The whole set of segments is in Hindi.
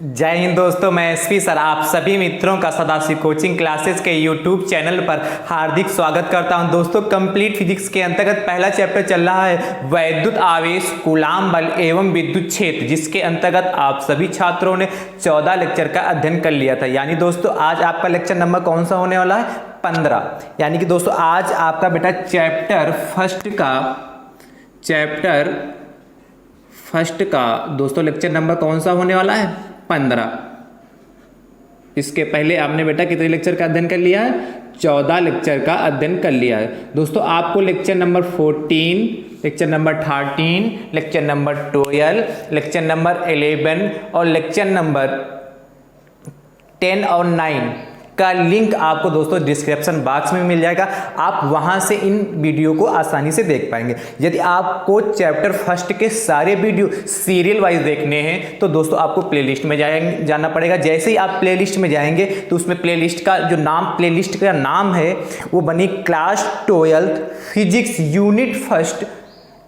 जय हिंद दोस्तों, मैं एसपी सर आप सभी मित्रों का सदाशिव कोचिंग क्लासेस के यूट्यूब चैनल पर हार्दिक स्वागत करता हूं। दोस्तों, कंप्लीट फिजिक्स के अंतर्गत पहला चैप्टर चल रहा है वैद्युत आवेश, कूलाम बल एवं विद्युत क्षेत्र, जिसके अंतर्गत आप सभी छात्रों ने 14 लेक्चर का अध्ययन कर लिया था। यानी दोस्तों आज आपका लेक्चर नंबर कौन सा होने वाला है? 15। यानी कि दोस्तों आज आपका बेटा चैप्टर फर्स्ट का दोस्तों लेक्चर नंबर कौन सा होने वाला है? 15। इसके पहले आपने बेटा कितने लेक्चर का अध्ययन कर लिया है? 14 लेक्चर का अध्ययन कर लिया है। दोस्तों आपको lecture number 14, lecture number 13, lecture number 12, lecture number 11 और लेक्चर नंबर 10 और 9 का लिंक आपको दोस्तों डिस्क्रिप्शन बॉक्स में मिल जाएगा। आप वहां से इन वीडियो को आसानी से देख पाएंगे। यदि आपको चैप्टर फर्स्ट के सारे वीडियो सीरियल वाइज देखने हैं तो दोस्तों आपको प्लेलिस्ट में जाना पड़ेगा। जैसे ही आप प्लेलिस्ट में जाएंगे तो उसमें प्लेलिस्ट का नाम है वो बनी class 12 physics unit first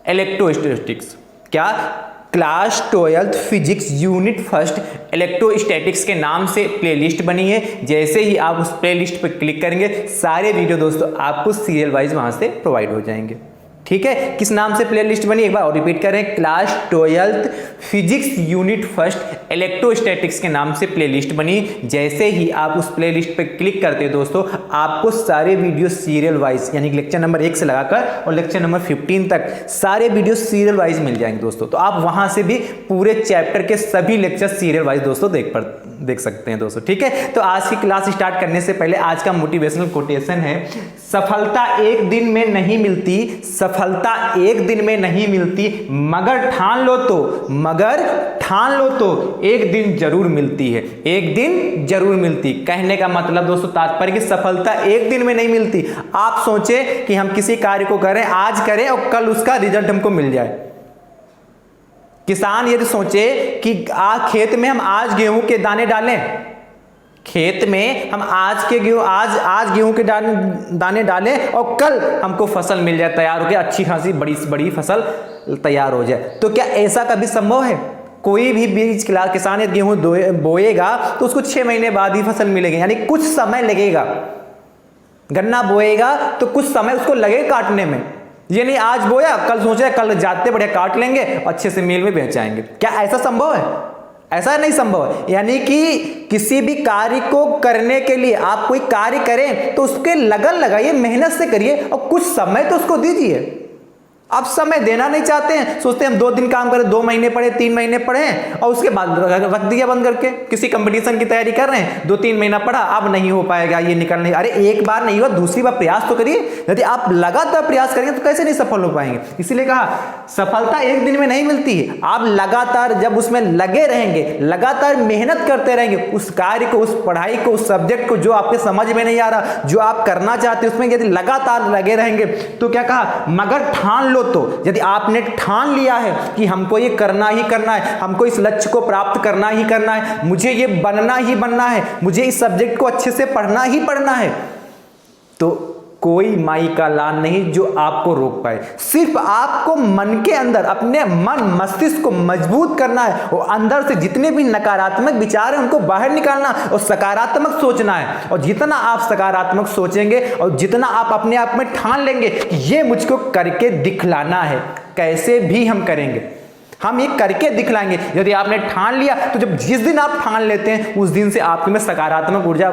electrostatics. क्या? Class 12 physics unit first electrostatics के नाम से प्लेलिस्ट बनी है। जैसे ही आप उस प्लेलिस्ट पर क्लिक करेंगे सारे वीडियो दोस्तों आपको सीरियल वाइज वहां से प्रोवाइड हो जाएंगे। ठीक है, किस नाम से प्लेलिस्ट बनी एक बार और रिपीट करें, class 12 physics unit first electrostatics के नाम से प्लेलिस्ट बनी। जैसे ही आप उस प्लेलिस्ट पर क्लिक करते हैं दोस्तों आपको सारे वीडियो सीरियल वाइज यानी लेक्चर नंबर 1 से लगाकर और लेक्चर नंबर 15 तक सारे वीडियो सीरियल वाइज मिल जाएंगे दोस्तों। तो आप वहां से भी पूरे चैप्टर के सभी लेक्चर सीरियल वाइज दोस्तों देख सकते हैं दोस्तों। ठीक है, तो आज की क्लास स्टार्ट करने से पहले आज का मोटिवेशनल कोटेशन है, सफलता एक दिन में नहीं मिलती, सफलता एक दिन में नहीं मिलती, मगर ठान लो तो एक दिन जरूर मिलती है, एक दिन जरूर मिलती। कहने का मतलब दोस्तों तात्पर्य कि सफलता एक दिन में नहीं मिलती। आप सोचे कि हम किसी कार्य को करें, आज करें और कल उसका रिजल्ट हमको मिल जाए। किसान यदि सोचे कि खेत में हम आज गेहूं के दाने डालें, खेत में हम आज गेहूं के दाने डालें और कल हमको फसल मिल जाए, तैयार हो गया, अच्छी खासी बड़ी फसल तैयार हो जाए, तो क्या ऐसा कभी संभव है? कोई भी बीज किसान यदि गेहूं बोएगा तो उसको 6 महीने बाद ही फसल मिलेगी, यानी कुछ समय लगेगा। गन्ना बोएगा तो कुछ समय उसको लगेगा काटने में। ये नहीं आज बोया कल सोचा कल जाते बढ़िया काट लेंगे अच्छे से मिल में बेच आएंगे। क्या ऐसा संभव है? ऐसा नहीं संभव है। यानी कि किसी भी कार्य को करने के लिए आप कोई कार्य करें तो उसके लगन लगाइए, मेहनत से करिए और कुछ समय तो उसको दीजिए। आप समय देना नहीं चाहते हैं, सोचते हैं हम 2 दिन काम करें, 2 महीने पढ़े, 3 महीने पढ़े और उसके बाद रख दिया बंद करके। किसी कंपटीशन की तैयारी कर रहे हैं, 2-3 महीना पढ़ा, अब नहीं हो पाएगा, ये निकल नहीं। अरे एक बार नहीं हुआ, दूसरी बार प्रयास तो करिए। यदि आप लगातार प्रयास करेंगे तो कैसे नहीं सफल हो पाएंगे? इसीलिए कहा सफलता एक दिन में नहीं मिलती है। आप लगातार जब उसमें लगे रहेंगे, लगातार मेहनत करते रहेंगे, उस कार्य को, उस पढ़ाई को, उस सब्जेक्ट को जो आपके समझ में नहीं आ रहा, जो आप करना चाहते हैं, उसमें यदि लगातार लगे रहेंगे तो क्या कहा, मगर ठान लो तो। यदि आपने ठान लिया है कि हमको ये करना ही करना है, हमको इस लक्ष्य को प्राप्त करना ही करना है, मुझे ये बनना ही बनना है, मुझे इस सब्जेक्ट को अच्छे से पढ़ना ही पढ़ना है, तो कोई माई का लाल नहीं जो आपको रोक पाए। सिर्फ आपको मन के अंदर अपने मन मस्तिष्क को मजबूत करना है और अंदर से जितने भी नकारात्मक विचार हैं उनको बाहर निकालना और सकारात्मक सोचना है। और जितना आप सकारात्मक सोचेंगे और जितना आप अपने आप में ठान लेंगे कि ये मुझको करके दिखलाना है, कैसे भी हम करेंगे, हम ये करके दिखलाएंगे। यदि आपने ठान लिया तो जब जिस दिन आप ठान लेते हैं उस दिन से आपके में सकारात्मक ऊर्जा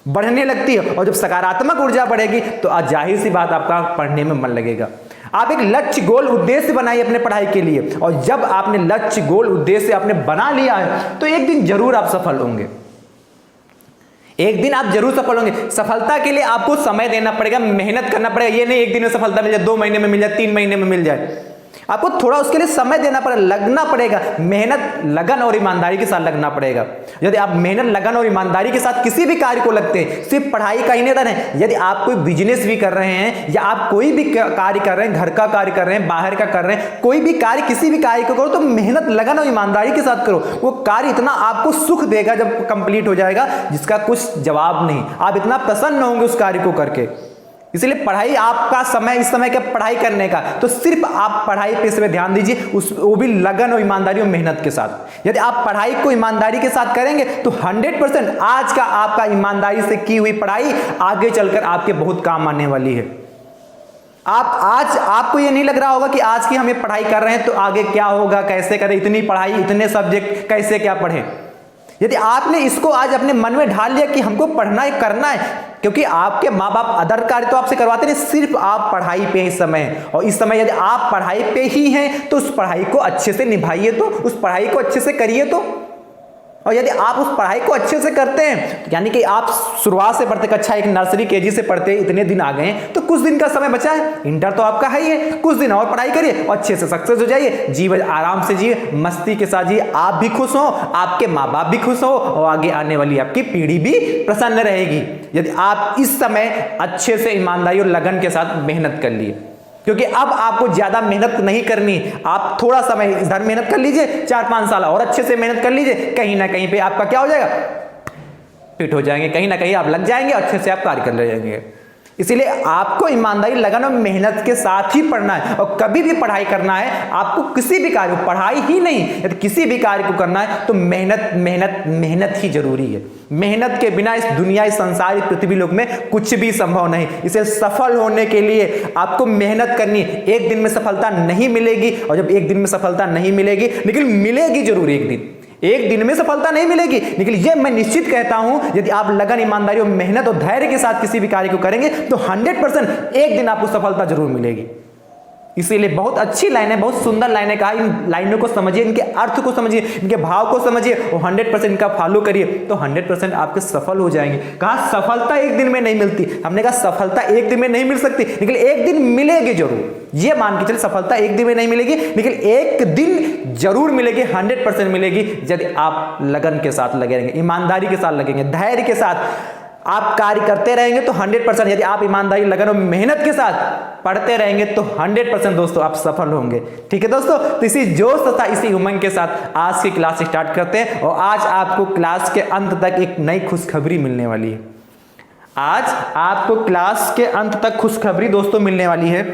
बढ़ने लगती है और जब सकारात्मक ऊर्जा बढ़ेगी तो जाहिर सी बात आपका पढ़ने में मन लगेगा। आप एक लक्ष्य गोल उद्देश्य बनाइए अपने पढ़ाई के लिए और जब आपने लक्ष्य गोल उद्देश्य आपने बना लिया है तो एक दिन जरूर आप सफल होंगे, एक दिन आप जरूर सफल होंगे। सफलता के लिए आपको समय देना पड़ेगा, मेहनत करना पड़ेगा। ये नहीं एक दिन में सफलता मिल जाए, 2 महीने में मिल जाए, 3 महीने में मिल जाए। आपको थोड़ा उसके लिए समय देना पड़ेगा, लगना पड़ेगा, मेहनत लगन और ईमानदारी के साथ लगना पड़ेगा। यदि आप मेहनत लगन और ईमानदारी के साथ किसी भी कार्य को लगते हैं, सिर्फ पढ़ाई का ही नहीं रहे, यदि आप कोई बिजनेस भी कर रहे हैं या आप कोई भी कार्य कर रहे हैं, घर का कार्य कर रहे हैं, बाहर का कर रहे हैं, कोई भी कार्य किसी भी कार्य को करो तो मेहनत लगन और ईमानदारी के साथ करो। वो कार्य इतना आपको सुख देगा जब कंप्लीट हो जाएगा जिसका कुछ जवाब नहीं। आप इतना प्रसन्न होंगे उस कार्य को करके इसलिए पढ़ाई आपका समय, इस समय क्या पढ़ाई करने का, तो सिर्फ आप पढ़ाई पे इस पे ध्यान दीजिए, वो भी लगन और ईमानदारी और मेहनत के साथ। यदि आप पढ़ाई को ईमानदारी के साथ करेंगे तो 100% आज का आपका ईमानदारी से की हुई पढ़ाई आगे चलकर आपके बहुत काम आने वाली है। आप आज आपको ये नहीं लग रहा होगा कि आज की हम ये पढ़ाई कर रहे हैं तो आगे क्या होगा, कैसे करें, इतनी पढ़ाई, इतने सब्जेक्ट, कैसे क्या पढ़ें। यदि आपने इसको आज अपने मन में ढाल लिया कि हमको पढ़ना है, करना है, क्योंकि आपके माँ बाप अदर कार्य तो आपसे करवाते नहीं, सिर्फ आप पढ़ाई पे इस समय, और इस समय यदि आप पढ़ाई पे ही हैं तो उस पढ़ाई को अच्छे से निभाइए, तो उस पढ़ाई को अच्छे से करिए। तो और यदि आप उस पढ़ाई को अच्छे से करते हैं, यानी कि आप शुरुआत से पढ़ते, कक्षा एक नर्सरी केजी से पढ़ते इतने दिन आ गए, तो कुछ दिन का समय बचा है, इंटर तो आपका है ही है, कुछ दिन और पढ़ाई करिए और अच्छे से सक्सेस हो जाइए, जीवन आराम से जिए, मस्ती के साथ जिए, आप भी खुश हो, आपके माँ बाप भी खुश हो और आगे आने वाली आपकी पीढ़ी भी प्रसन्न रहेगी, यदि आप इस समय अच्छे से ईमानदारी और लगन के साथ मेहनत कर लिए। क्योंकि अब आपको ज्यादा मेहनत नहीं करनी, आप थोड़ा समय इधर मेहनत कर लीजिए, 4-5 साल और अच्छे से मेहनत कर लीजिए, कहीं ना कहीं पे आपका क्या हो जाएगा, फिट हो जाएंगे, कहीं ना कहीं आप लग जाएंगे, अच्छे से आप कार्य कर ले जाएंगे। इसीलिए आपको ईमानदारी, लगन और मेहनत के साथ ही पढ़ना है, और कभी भी पढ़ाई करना है आपको, किसी भी कार्य को, पढ़ाई ही नहीं, यदि किसी भी कार्य को करना है तो मेहनत मेहनत मेहनत ही जरूरी है। मेहनत के बिना इस दुनिया, इस संसार, इस पृथ्वी लोक में कुछ भी संभव नहीं। इसे सफल होने के लिए आपको मेहनत करनी है। एक दिन में सफलता नहीं मिलेगी, और जब एक दिन में सफलता नहीं मिलेगी, लेकिन मिलेगी जरूर एक दिन, एक दिन में सफलता नहीं मिलेगी, लेकिन यह मैं निश्चित कहता हूं, यदि आप लगन, ईमानदारी और मेहनत और धैर्य के साथ किसी भी कार्य को करेंगे तो 100% एक दिन आपको सफलता जरूर मिलेगी। इसीलिए बहुत अच्छी लाइन है, बहुत सुंदर लाइन है, कहा इन लाइनों को समझिए, इनके अर्थ को समझिए, इनके भाव को समझिए और 100% इनका फॉलो करिए तो 100% आपके सफल हो जाएंगे। कहा सफलता एक दिन में नहीं मिलती, हमने कहा सफलता एक दिन में नहीं मिल सकती, लेकिन एक दिन मिलेगी जरूर। ये मान के चलिए सफलता एक दिन में नहीं मिलेगी, लेकिन एक दिन जरूर मिलेगी, 100% मिलेगी, यदि आप लगन के साथ लगे रहेंगे, ईमानदारी के साथ लगेंगे, धैर्य के साथ आप कार्य करते रहेंगे तो 100%, यदि आप ईमानदारी, लगन और मेहनत के साथ पढ़ते रहेंगे तो 100% दोस्तों आप सफल होंगे। ठीक है दोस्तों, तो इसी जोश तथा इसी उमंग के साथ आज की क्लास स्टार्ट करते हैं, और आज आपको क्लास के अंत तक एक नई खुशखबरी मिलने वाली है। आज आपको क्लास के अंत तक खुशखबरी दोस्तों मिलने वाली है।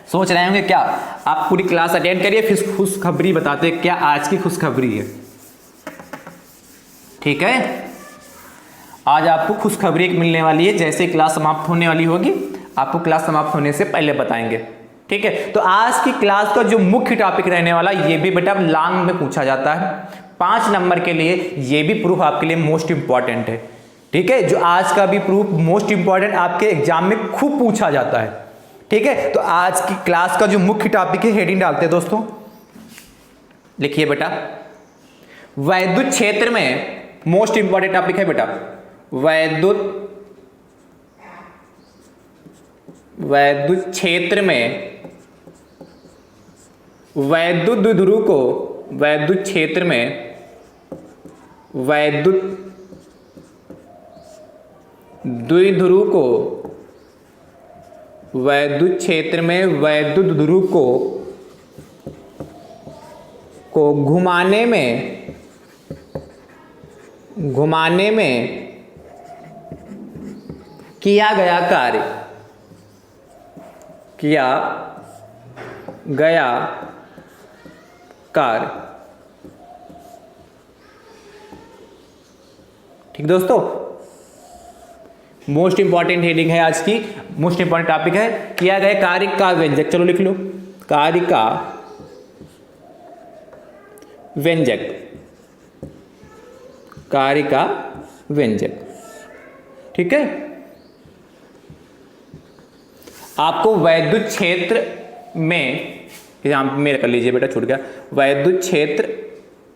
सोच रहे होंगे क्या, आप पूरी क्लास अटेंड करिए फिर खुशखबरी बताते क्या आज की खुशखबरी है। ठीक है, आज आपको खुशखबरी एक मिलने वाली है, जैसे क्लास समाप्त होने वाली होगी आपको क्लास समाप्त होने से पहले बताएंगे। ठीक है, तो आज की क्लास का जो मुख्य टॉपिक रहने वाला, ये भी बेटा लॉन्ग में पूछा जाता है 5 नंबर के लिए, ये भी प्रूफ आपके लिए मोस्ट इंपॉर्टेंट है। ठीक है, जो आज का भी प्रूफ मोस्ट इंपॉर्टेंट आपके एग्जाम में खूब पूछा जाता है। ठीक है, तो आज की क्लास का जो मुख्य टॉपिक है, हेडिंग डालते हैं दोस्तों, लिखिए बेटा, वैद्युत क्षेत्र में मोस्ट इंपॉर्टेंट टॉपिक है बेटा, वैद्युत क्षेत्र में वैद्युत द्विध्रुव को, वैद्युत क्षेत्र में वैद्युत द्विध्रुव को, वैद्युत क्षेत्र में वैद्युत द्विध्रुव को घुमाने में किया गया कार्य, ठीक दोस्तों, मोस्ट इंपॉर्टेंट हेडिंग है आज की, मोस्ट इंपॉर्टेंट टॉपिक है, किया गया कार्य का व्यंजक। चलो लिख लो, कार्य का व्यंजक, कार्य का व्यंजक। ठीक है, आपको वैद्युत क्षेत्र में, यहां मेरा कर लीजिए बेटा, छूट गया, वैद्युत क्षेत्र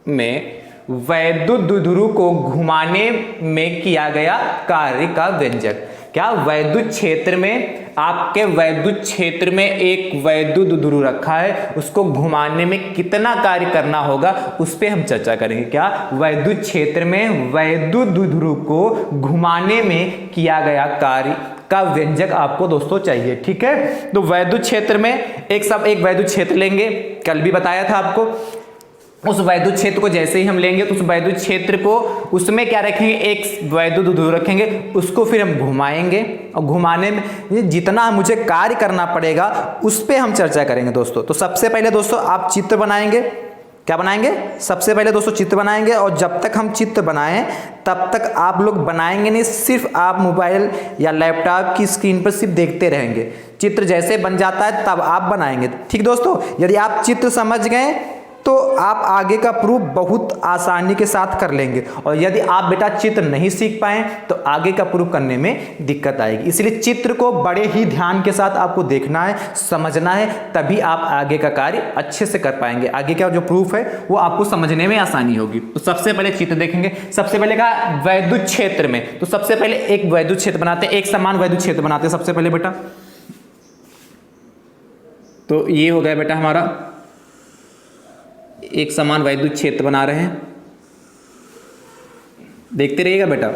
में वैद्युत द्विध्रुव को घुमाने में किया गया कार्य का व्यंजक। क्या वैद्युत क्षेत्र में, आपके वैद्युत क्षेत्र में एक वैद्युत द्विध्रुव रखा है, उसको घुमाने में कितना कार्य करना होगा उस पर हम चर्चा करेंगे। क्या वैद्युत क्षेत्र में वैद्युत द्विध्रुव को घुमाने में किया गया कार्य का व्यंजक आपको दोस्तों चाहिए। ठीक है, तो वैद्युत क्षेत्र में एक वैद्युत क्षेत्र लेंगे, कल भी बताया था आपको, उस वैद्युत क्षेत्र को जैसे ही हम लेंगे तो उस वैद्युत क्षेत्र को उसमें क्या रखेंगे, एक वैद्युत द्विध्रुव रखेंगे, उसको फिर हम घुमाएंगे और घुमाने में जितना मुझे कार्य करना पड़ेगा उस पर हम चर्चा करेंगे दोस्तों। तो सबसे पहले दोस्तों आप चित्र बनाएंगे। क्या बनाएंगे? सबसे पहले दोस्तों चित्र बनाएंगे, और जब तक हम चित्र बनाएं तब तक आप लोग बनाएंगे नहीं, सिर्फ आप मोबाइल या लैपटॉप की स्क्रीन पर सिर्फ देखते रहेंगे। चित्र जैसे बन जाता है तब आप बनाएंगे। ठीक दोस्तों, यदि आप चित्र समझ गए तो आप आगे का प्रूफ बहुत आसानी के साथ कर लेंगे, और यदि आप बेटा चित्र नहीं सीख पाए तो आगे का प्रूफ करने में दिक्कत आएगी। इसलिए चित्र को बड़े ही ध्यान के साथ आपको देखना है, समझना है, तभी आप आगे का कार्य अच्छे से कर पाएंगे। आगे का जो प्रूफ है वो आपको समझने में आसानी होगी। तो सबसे पहले चित्र देखेंगे। सबसे पहले का वैद्युत क्षेत्र में, तो सबसे पहले एक वैद्युत क्षेत्र बनाते हैं, एक समान वैद्युत क्षेत्र बनाते हैं सबसे पहले बेटा। तो ये हो गया बेटा हमारा एक समान वैद्युत क्षेत्र बना रहे हैं, देखते रहिएगा बेटा।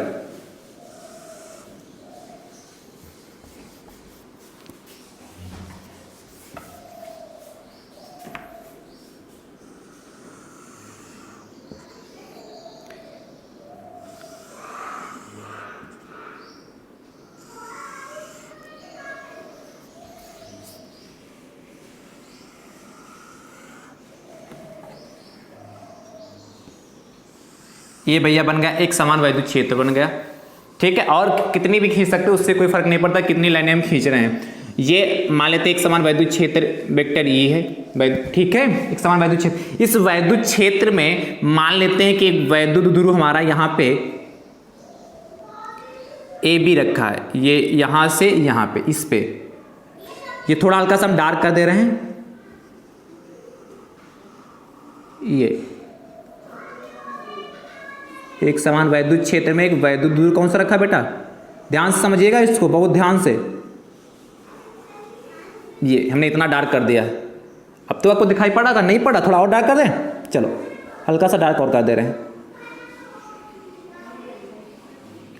ये भैया बन गया एक समान वैद्युत क्षेत्र बन गया। ठीक है, और कितनी भी खींच सकते हो, उससे कोई फर्क नहीं पड़ता कितनी लाइनें हम खींच रहे हैं। ये मान लेते हैं एक समान वैद्युत क्षेत्र वेक्टर ये है, ठीक है, एक समान वैद्युत क्षेत्र। इस वैद्युत क्षेत्र में मान लेते हैं कि एक वैद्युत द्विध्रुव हमारा यहाँ पे ए बी रखा है, ये यहाँ से यहाँ पे, इस पे ये थोड़ा हल्का सा हम डार्क कर दे रहे हैं। ये एक समान वैद्युत क्षेत्र में एक वैद्युत द्विध्रुव कौन सा रखा बेटा, ध्यान से समझिएगा इसको, बहुत ध्यान से। ये हमने इतना डार्क कर दिया। अब तो आपको दिखाई पड़ा, नहीं पड़ा, थोड़ा और डार्क कर दें, चलो हल्का सा डार्क और कर दे रहे हैं।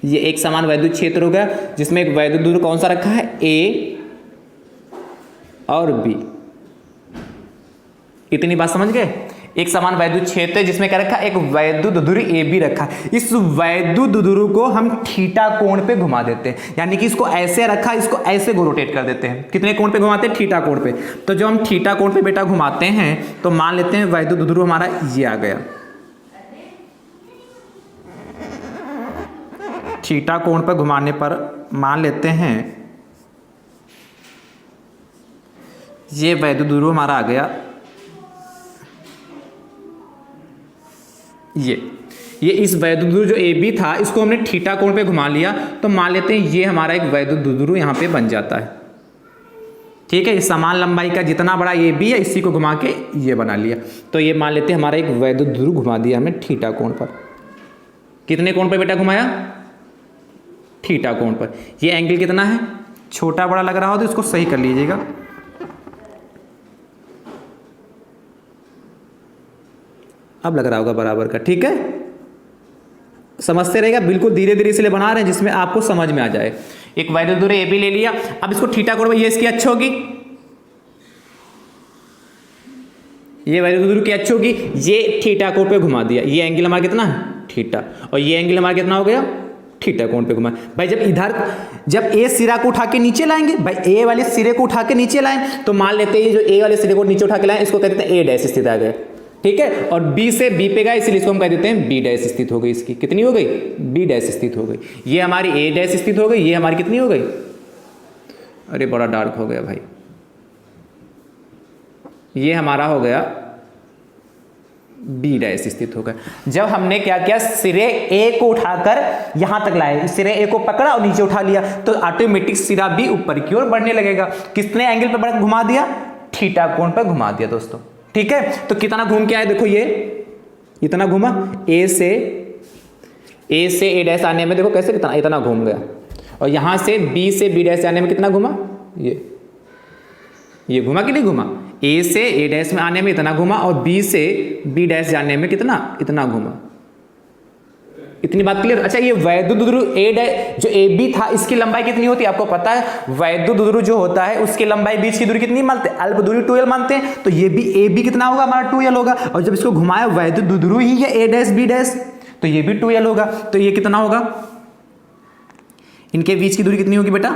ये एक समान वैद्युत क्षेत्र हो गया जिसमें एक वैद्युत द्विध्रुव कौन सा रखा है, ए और बी। इतनी बात समझ गए? एक समान वैद्युत क्षेत्र जिसमें क्या रखा, एक वैद्युत द्विध्रुव ए बी रखा। इस वैद्युत द्विध्रुव को हम थीटा कोण पे घुमा देते हैं, यानी कि इसको ऐसे रखा, इसको ऐसे रोटेट कर देते हैं। कितने कोण पे घुमाते हैं? थीटा कोण पे। तो जब हम थीटा कोण पे बेटा घुमाते हैं तो मान लेते हैं वैद्युत द्विध्रुव हमारा ये आ गया। थीटा कोण पर घुमाने पर मान लेते हैं ये वैद्युत द्विध्रुव हमारा आ गया। ये इस वैद्युत द्विध्रुव जो ए बी था इसको हमने थीटा कोण पे घुमा लिया, तो मान लेते हैं ये हमारा एक वैद्युत द्विध्रुव यहाँ पे बन जाता है। ठीक है, इस समान लंबाई का जितना बड़ा ए बी है इसी को घुमा के ये बना लिया। तो ये मान लेते हैं हमारा एक वैद्युत द्विध्रुव घुमा दिया हमने थीटा कोण पर। कितने कोण पे बेटा घुमाया? थीटा कोण पर। ये एंगल कितना है? छोटा बड़ा लग रहा हो तो इसको सही कर लीजिएगा। अब लग रहा होगा बराबर का। ठीक है, समझते रहेगा, बिल्कुल धीरे धीरे इसलिए बना रहे हैं जिसमें आपको समझ में आ जाए। एक वैद्युत द्विध्रुव ए बी ले लिया, अब इसको थीटा कोण पे, ये इसकी अक्ष होगी, ये वैद्युत द्विध्रुव की अक्ष होगी, ये थीटा कोण पे घुमा दिया। ये एंगल हमारा कितना है? थीटा। और ये एंगल हमारा कितना हो गया? थीटा कोण पे घुमा। भाई जब ए सिरा को उठा के नीचे लाएंगे, भाई ए वाले सिरे को उठा के नीचे लाएं, तो मान लेते हैं ये जो ए वाले सिरे को नीचे उठा के लाएं इसको कहते हैं ए डैश स्थित आ गया। ठीक है, और बी से बी पे गया इसलिए इसको हम कह देते हैं बी डैश स्थित हो गई। इसकी कितनी हो गई? बी डैश स्थित हो गई। ये हमारी ए डैश स्थित हो गई, ये हमारी कितनी हो गई? अरे बड़ा डार्क हो गया भाई। ये हमारा हो गया बी डैश स्थित हो गया। जब हमने क्या किया, सिरे ए को उठाकर यहां तक लाए, सिरे ए को पकड़ा और नीचे उठा लिया, तो ऑटोमेटिक सिरा बी ऊपर की ओर बढ़ने लगेगा। कितने एंगल पर घुमा दिया? थीटा कोण पर घुमा दिया दोस्तों। ठीक है, तो कितना घूम के आए देखो, ये इतना घूमा, ए से ए डैश आने में देखो कैसे कितना इतना घूम गया, और यहां से बी डैश आने में कितना घुमा, ये घुमा कि नहीं घुमा? ए से ए डैश में आने में इतना घुमा, और बी से बी डैश जाने में कितना, इतना घुमा। इतनी बात क्लियर। अच्छा, ये वैद्युत ध्रुव जो ए बी था इसकी लंबाई कितनी होती है आपको पता है? वैद्युत ध्रुव जो होता है उसकी लंबाई बीच की दूरी कितनी मानते हैं? अल्प दूरी 2l मानते हैं। तो ये भी ए बी कितना होगा हमारा 2l होगा, और जब इसको घुमाया वैद्युत ध्रुव ही है a डैश b डैश, तो ये भी 2l होगा। तो ये कितना होगा? इनके बीच की दूरी कितनी होगी बेटा?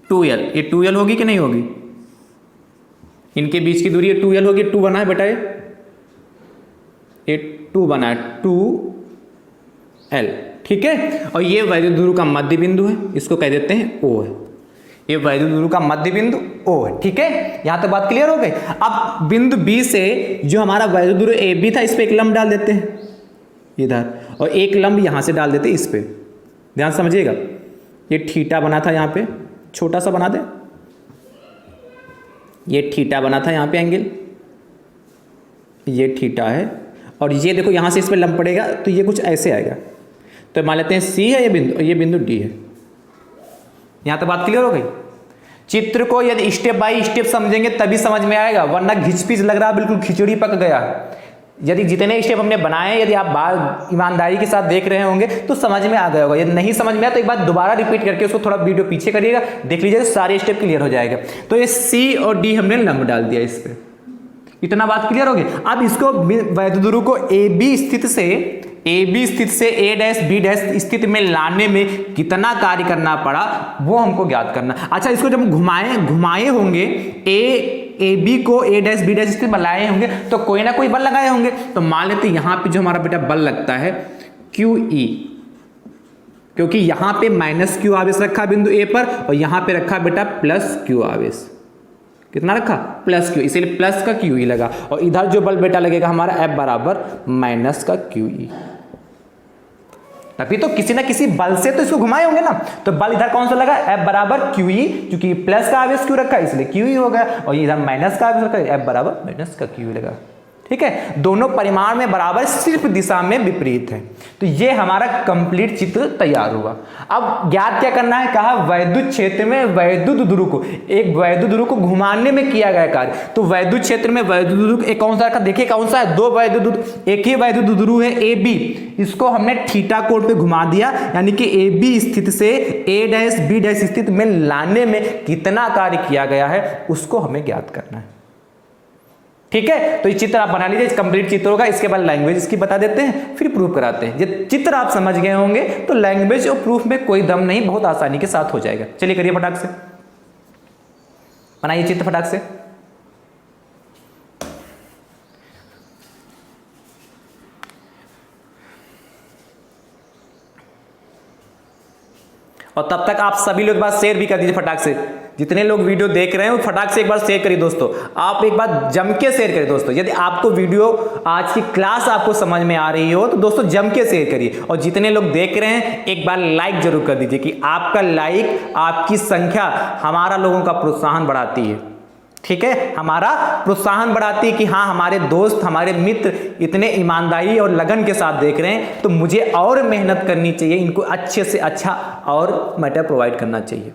2l। ये 2l होगी कि नहीं होगी? इनके बीच की दूरी 2l होगी। 2 बना है बेटा, ये 2 बना है 2l, ठीक है। और ये वैद्युत ध्रुव का मध्य बिंदु है, इसको कह देते हैं O है। ये वैद्युत ध्रुव का मध्य बिंदु O है, ठीक है। यहां तक बात क्लियर हो गई। अब बिंदु B से जो हमारा वैद्युत ध्रुव AB था इस पे एक लंब डाल देते हैं इधर, और एक लंब यहां से डाल देते हैं इस पे। ध्यान समझिएगा, ये थीटा बना था, यहां पे छोटा सा बना दे, ये थीटा बना था यहां पे एंगल, ये थीटा है, और ये देखो यहां से इस पे लंब पड़ेगा तो ये कुछ ऐसे आएगा। तो मान लेते हैं C है ये बिंदु, और ये बिंदु D है। यहां तक बात क्लियर हो गई। चित्र को यदि स्टेप बाय स्टेप समझेंगे तभी समझ में आएगा, वरना घिचपिच लग रहा, बिल्कुल खिचड़ी पक गया। यदि जितने स्टेप हमने बनाए यदि आप बात ईमानदारी के साथ देख रहे होंगे तो समझ में आ गया होगा। यदि नहीं समझ में आया तो एक बार दोबारा रिपीट करके उसको थोड़ा वीडियो पीछे करिएगा, देख लीजिए सारे स्टेप क्लियर हो जाएगा। तो ये C और D हमने लंब डाल दिया इस पे, इतना बात क्लियर हो गई। अब इसको वैद्युत ध्रुव को ए बी स्थित से A डैश B डैश स्थिति में लाने में कितना कार्य करना पड़ा वो हमको ज्ञात करना। अच्छा, इसको जब घुमाए होंगे ए बी को A डैश B डैश स्थिति में लाए होंगे तो कोई ना कोई बल लगाए होंगे। तो मान लेते यहाँ पे जो हमारा बेटा बल लगता है QE, क्योंकि यहाँ पे माइनस Q आवेश रखा बिंदु A पर, और यहाँ पे रखा बेटा प्लस Q आवेश। कितना रखा? प्लस Q, इसीलिए प्लस का QE लगा। और इधर जो बल बेटा लगेगा हमारा F बराबर माइनस का QE। तभी तो किसी ना किसी बल से तो इसको घुमाए होंगे ना। तो बल इधर कौन सा लगा? F बराबर QE, क्योंकि प्लस का आवेश Q रखा है इसलिए QE हो गया, और इधर माइनस का आवेश रखा है F बराबर माइनस का QE लगा, ठीक है। दोनों परिमाण में बराबर, सिर्फ दिशा में विपरीत है। तो ये हमारा कंप्लीट चित्र तैयार हुआ। अब ज्ञात क्या करना है? कहा वैद्युत क्षेत्र में वैद्युत ध्रुव को, एक वैद्युत ध्रुव को घुमाने में किया गया कार्य। तो वैद्युत क्षेत्र में वैद्युत ध्रुव एक कौन सा रखा? देखिए कौन सा है, 2 वैद्युत ध्रुव। एक ही वैद्युत ध्रुव है AB, इसको हमने थीटा कोण पे घुमा दिया, यानी कि AB स्थिति से A डैश B डैश स्थिति में लाने में कितना कार्य किया गया है उसको हमें ज्ञात करना है, ठीक है। तो ये चित्र आप बना लीजिए, कंप्लीट चित्र होगा। इसके बाद लैंग्वेज इसकी बता देते हैं, फिर प्रूफ कराते हैं। ये चित्र आप समझ गए होंगे तो लैंग्वेज और प्रूफ में कोई दम नहीं, बहुत आसानी के साथ हो जाएगा। चलिए करिए फटाक से, बनाइए चित्र फटाक से। और तब तक आप सभी लोग एक बार शेयर भी कर दीजिए फटाक से। जितने लोग वीडियो देख रहे हैं वो फटाक से एक बार शेयर करिए दोस्तों। आप एक बार जम के शेयर करिए दोस्तों। यदि आपको वीडियो आज की क्लास आपको समझ में आ रही हो तो दोस्तों जम के शेयर करिए। और जितने लोग देख रहे हैं एक बार लाइक जरूर कर दीजिए, कि आपका लाइक, आपकी संख्या हमारा लोगों का प्रोत्साहन बढ़ाती है, ठीक है, हमारा प्रोत्साहन बढ़ाती है कि हाँ हमारे दोस्त, हमारे मित्र इतने ईमानदारी और लगन के साथ देख रहे हैं, तो मुझे और मेहनत करनी चाहिए, इनको अच्छे से अच्छा और मैटर प्रोवाइड करना चाहिए।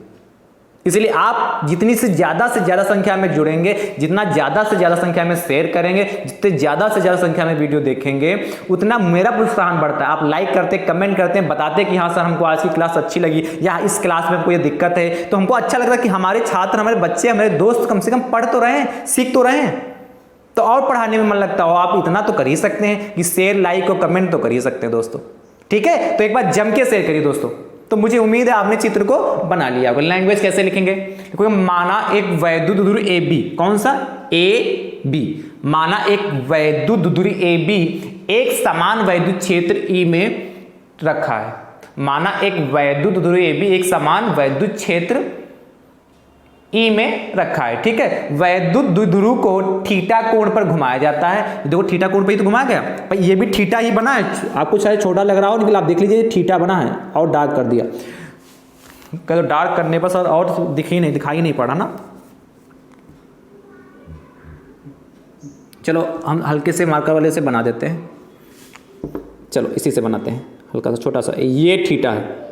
इसलिए आप जितनी से ज़्यादा संख्या में जुड़ेंगे, जितना ज़्यादा से ज़्यादा संख्या में शेयर करेंगे, जितने ज़्यादा से ज़्यादा संख्या में वीडियो देखेंगे, उतना मेरा प्रोत्साहन बढ़ता है। आप लाइक करते, कमेंट करते हैं, बताते हैं कि हाँ सर हमको आज की क्लास अच्छी लगी, या इस क्लास में हमको ये दिक्कत है, तो हमको अच्छा लगता है कि हमारे छात्र, हमारे बच्चे, हमारे दोस्त कम से कम पढ़ तो रहे हैं, सीख तो रहे हैं, तो और पढ़ाने में मन लगता हो। आप इतना तो कर ही सकते हैं कि शेयर, लाइक और कमेंट तो कर ही सकते हैं दोस्तों, ठीक है। तो एक बार जम के शेयर करिए दोस्तों। तो मुझे उम्मीद है आपने चित्र को बना लिया होगा। लैंग्वेज कैसे लिखेंगे? देखो, माना एक वैद्युत ध्रुव AB, कौन सा? AB। माना एक वैद्युत ध्रुव AB एक समान वैद्युत क्षेत्र E में रखा है। माना एक वैद्युत ध्रुव AB एक समान वैद्युत क्षेत्र E में रखा है, ठीक है। वैद्युत ध्रुव को थीटा कोण पर घुमाया जाता है। देखो थीटा कोण पर ही तो घुमाया गया, पर ये भी थीटा ही बना है। आपको शायद छोटा लग रहा हो, लेकिन आप देख लीजिए थीटा बना है, और डार्क कर दिया। तो डार्क करने पर सर और दिखाई नहीं पड़ा ना। चलो हम हल्के से मार्कर वाले से बना देते हैं। चलो इसी से बनाते हैं, हल्का सा छोटा सा। ये थीटा है,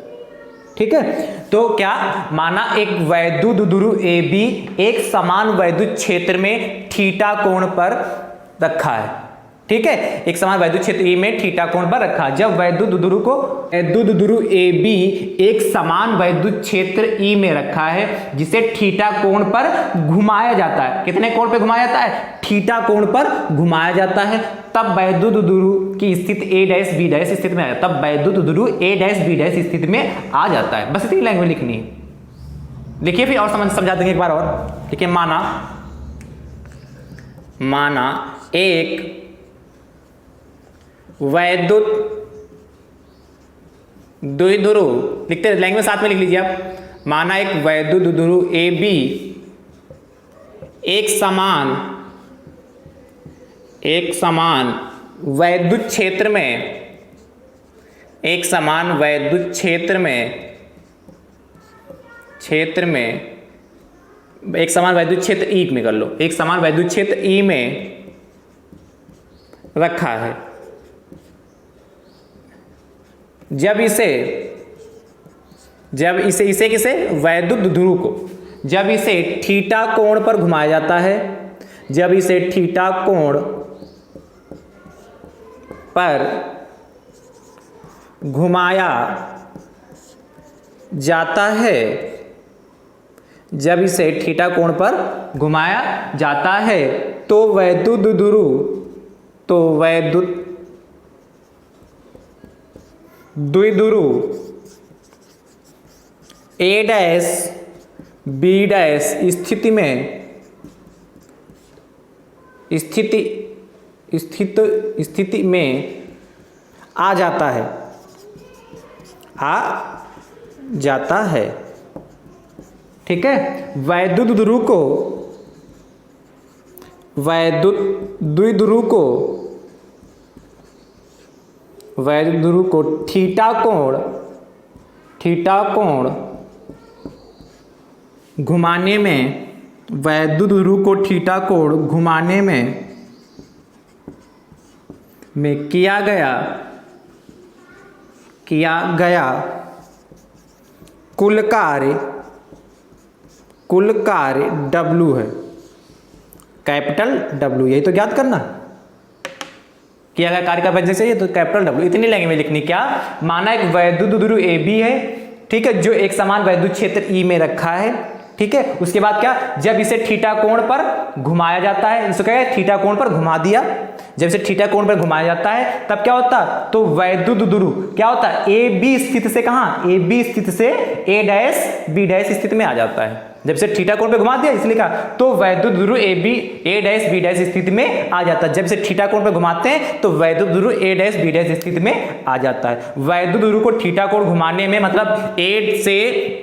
ठीक है। तो क्या माना एक वैद्युत ध्रुव AB एक समान वैद्युत क्षेत्र में थीटा कोण पर रखा है, ठीक है, एक समान वैद्युत क्षेत्र ई में थीटा कोण पर रखा। जब वैद्युत ध्रुव ए बी एक समान वैद्युत क्षेत्र ई में रखा है जिसे थीटा कोण पर घुमाया जाता है। कितने कोण पर घुमाया जाता है? थीटा कोण पर घुमाया जाता है, तब वैद्युत ध्रुव की स्थिति ए डैश बी डैश स्थिति में आ जाता है। तब वैद्युत ध्रुव ए डैश बी डैश स्थिति में आ जाता है। बस इतनी लैंग्वेज लिखनी है। लिखिए फिर और समझा देंगे एक बार और। देखिए, माना एक वैद्युत द्विध्रुव, लिखते लैंग्वेज साथ में लिख लीजिए आप। माना एक वैद्युत ध्रुव ए बी एक समान वैद्युत क्षेत्र में, एक समान वैद्युत क्षेत्र ई में कर लो, एक समान वैद्युत क्षेत्र ई में रखा है। जब इसे किसे वैद्युत ध्रुव को जब इसे थीटा कोण पर घुमाया जाता है, जब इसे थीटा कोण पर घुमाया जाता है, जब इसे थीटा कोण पर घुमाया जाता है तो वैद्युत द्विध्रुव ए डैश बी डैश स्थिति में आ जाता है। ठीक है, वैद्युत द्विध्रुव को थीटा कोण घुमाने में, वैद्युत ध्रुव को थीटा कोण घुमाने में किया गया कुल कार्य W है, कैपिटल W। यही तो ज्ञात करना, किया गया कार्य का वजह से ये तो कैपिटल W। इतनी लाइन में लिखनी। क्या? माना एक वैद्युत ध्रुव ए बी है, ठीक है, जो एक समान वैद्युत क्षेत्र ई में रखा है। ठीक है, उसके बाद क्या? जब इसे थीटा कोण पर घुमाया जाता है, इसको क्या है, थीटा कोण पर घुमा दिया। जब इसे थीटा कोण पर घुमाया जाता है तब क्या होता? तो वैद्युत ध्रुव क्या होता है? ए बी स्थिति से कहां? ए बी स्थिति से ए डैश बी डैश स्थिति में आ जाता है। जब से थीटा कोण पे घुमा दिया इसलिए कहा, तो वैद्युत ध्रुव ए डैश बी डैश स्थिति में आ जाता है। जब से थीटा कोण पे घुमाते हैं तो वैद्युत ध्रुव ए डैश बी डैश स्थिति में आ जाता है। वैद्युत ध्रुव को थीटा कोण घुमाने में मतलब ए से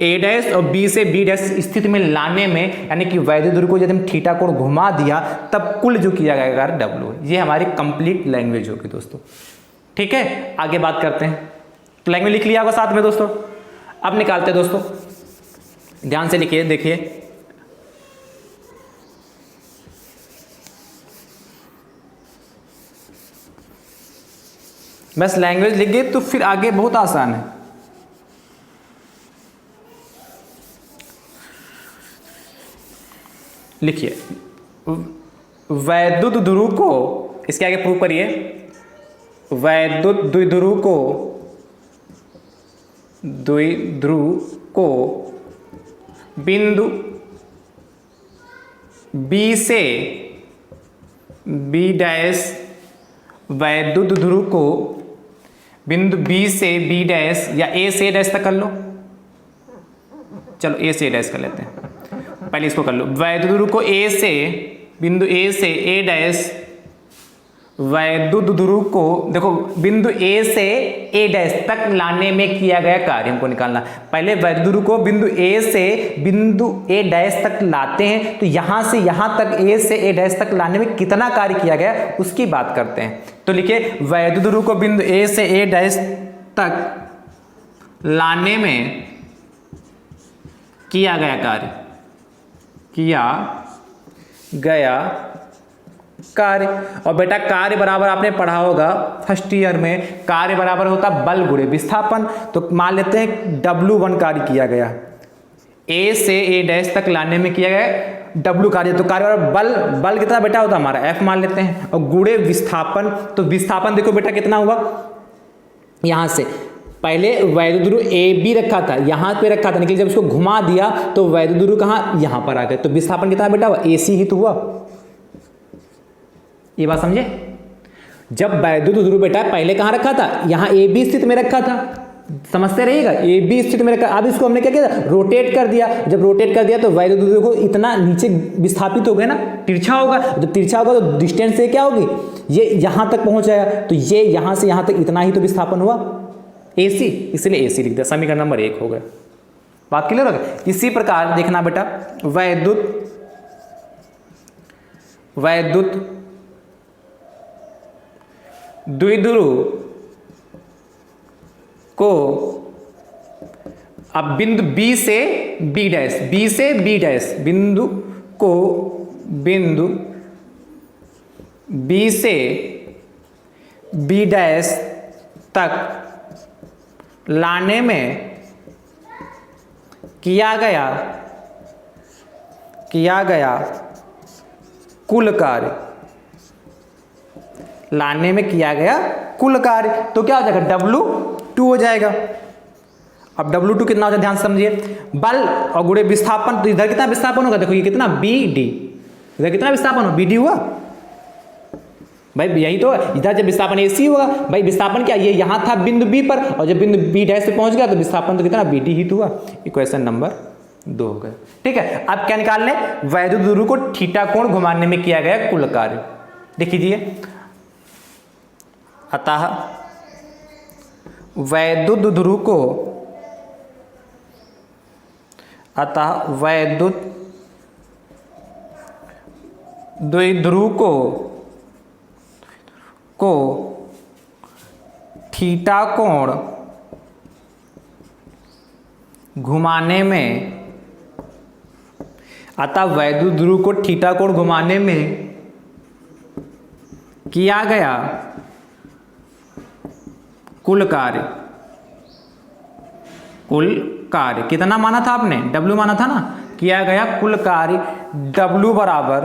ए डैश और बी से बी डैश स्थिति में लाने में, यानी कि वैद्युत ध्रुव को जब हम थीटा कोण घुमा दिया तब कुल जो किया गया W, ये हमारी कंप्लीट लैंग्वेज होगी दोस्तों। ठीक है, आगे बात करते हैं। लैंग्वेज लिख लिया होगा साथ में दोस्तों। अब निकालते हैं दोस्तों, ध्यान से लिखिए, देखिए। बस लैंग्वेज लिख गए तो फिर आगे बहुत आसान है। लिखिए, वैद्युत ध्रुव को, इसके आगे प्रूव करिए, वैद्युत द्विध्रुव को बिंदु B से B डैश, वैद्युत ध्रुव को बिंदु B से B डैश या A से डैश तक कर लो। चलो A से डैश कर लेते हैं, पहले इसको कर लो। वैद्युत ध्रुव को A से, बिंदु A से A डैश, वैद्युत ध्रुव को देखो बिंदु A से A डैश तक लाने में किया गया कार्य हमको निकालना। पहले वैद्युत ध्रुव को बिंदु A से बिंदु A डैश तक लाते हैं, तो यहां से यहां तक A से A डैश तक लाने में कितना कार्य किया गया उसकी बात करते हैं। तो लिखिए, वैद्युत ध्रुव को बिंदु A से A डैश तक लाने में किया गया कार्य। और बेटा कार्य बराबर आपने पढ़ा होगा फर्स्ट ईयर में, कार्य बराबर होता बल गुणे विस्थापन। तो मान लेते हैं W1 कार्य किया गया, A से A डैश तक लाने में किया गया W कार्य, तो कार्य बल, बल कितना बेटा होता है हमारा F मान लेते हैं, और गुणे विस्थापन, तो विस्थापन देखो बेटा कितना हुआ, यहां से पहले वैद्युत ध्रुव AB रखा था, यहां पे रखा था, लेकिन जब इसको घुमा दिया तो वैद्युत ध्रुव कहां, यहां पर आ गए, तो विस्थापन कितना बेटा हुआ, AC ही तो हुआ। ये बात समझे, जब वैद्युत ध्रुव बेटा पहले कहां रखा था, यहां AB स्थिति में रखा था, समझते रहिएगा, AB स्थिति में रखा, अब इसको हमने क्या किया, रोटेट कर दिया, जब रोटेट कर दिया तो वैद्युत ध्रुव को इतना नीचे विस्थापित हो गया ना, तिरछा होगा, जब तिरछा होगा तो डिस्टेंस से क्या होगी, ये यहां तक पहुंच जाएगा, तो ये यहां से यहां तक इतना ही तो विस्थापन हुआ, AC, इसलिए AC लिख दिया, समीकरण नंबर 1 हो गया। बात क्लियर हो गई। इसी प्रकार देखना बेटा, वैद्युत द्विध्रुव को अब बिंदु B से B डैश, B से B डैश, बिंदु को बिंदु B से B डैश तक लाने में किया गया कुल कार्य, लाने में किया गया कुल कार्य, तो क्या हो जाएगा, W2 हो जाएगा। अब W2 कितना हो जाएगा, ध्यान से समझिए, बल और गुणे विस्थापन, तो इधर कितना विस्थापन होगा, देखो ये कितना BD, इधर कितना विस्थापन हो, BD हुआ भाई, यही तो इधर जब विस्थापन AC होगा भाई, विस्थापन क्या, ये यहां था बिंदु B पर, और जब बिंदु B डैश पे पहुंच गया तो विस्थापन तो कितना, BD ही तो हुआ। इक्वेशन नंबर 2 हो गया। ठीक है, अब क्या निकाल लें, वैद्युत ध्रुव को थीटा कोण घुमाने में किया गया कुल कार्य। देख लीजिए, अतः वैद्युत ध्रुव द्विध्रुव को थीटा कोण घुमाने में, अतः वैद्युत ध्रुव को थीटा कोण घुमाने में किया गया कुल कार्य कितना माना था आपने, W माना था ना, किया गया कुल कार्य W बराबर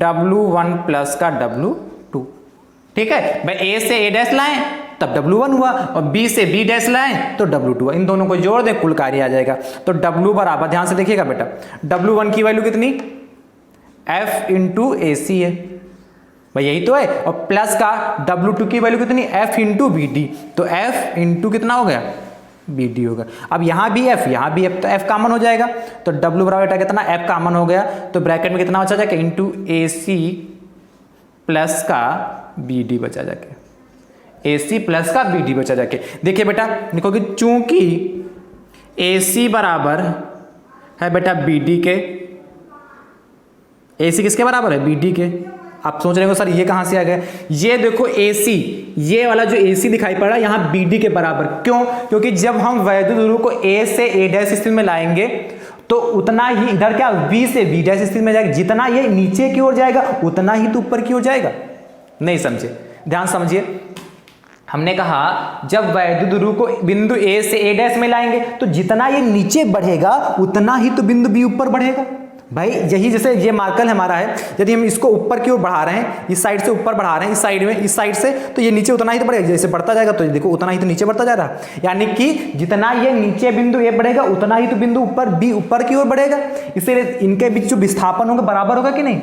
W1 प्लस का W2। ठीक है भाई, A से A डैश लाएं तब W1 हुआ, और B से B डैश लाएं तो W2 हुआ, इन दोनों को जोड़ दें कुल कार्य आ जाएगा। तो W बराबर, ध्यान से देखिएगा बेटा, W1 की वैल्यू कितनी, F इंटू AC है भाई, यही तो है, और प्लस का W2 की वैल्यू कितनी, F इंटू BD, तो F इंटू कितना हो गया, BD होगा। अब यहाँ भी F, यहाँ भी F, तो F कॉमन हो जाएगा, तो W बराबर बेटा कितना, F कॉमन हो गया, तो ब्रैकेट में कितना बचा जाएगा, इंटू AC प्लस का BD बचा जाके, AC प्लस का BD बचा जाके। देखिए बेटा, देखो कि चूंकि AC बराबर है बेटा BD के, AC किसके बराबर है, BD के। आप सोच रहे हो सर ये कहां से आ गया, ये देखो AC, ये वाला जो AC दिखाई पड़ रहा है यहाँ BD के बराबर, क्यों, क्योंकि जब हम वैद्युत ध्रुव को A से A डैश स्थिति में लाएंगे तो उतना ही इधर क्या B से B डैश स्थिति में जाएगा, जितना ये नीचे की ओर जाएगा उतना ही तो ऊपर की ओर जाएगा। नहीं समझे, ध्यान समझिए, हमने कहा जब वैद्युत ध्रुव को बिंदु A से A डैश में लाएंगे तो जितना ये नीचे बढ़ेगा उतना ही तो बिंदु B ऊपर बढ़ेगा भाई। यही जैसे ये मार्कर हमारा है, यदि हम इसको ऊपर की ओर बढ़ा रहे हैं, इस साइड से ऊपर बढ़ा रहे हैं, इस साइड में, इस साइड से, तो ये नीचे उतना ही तो बढ़ेगा, जैसे बढ़ता जाएगा तो देखो उतना ही तो नीचे बढ़ता जा रहा है, यानी कि जितना ये नीचे बिंदु A बढ़ेगा उतना ही तो बिंदु ऊपर B ऊपर की ओर बढ़ेगा। इसलिए इनके बीच जो विस्थापन होगा बराबर होगा कि नहीं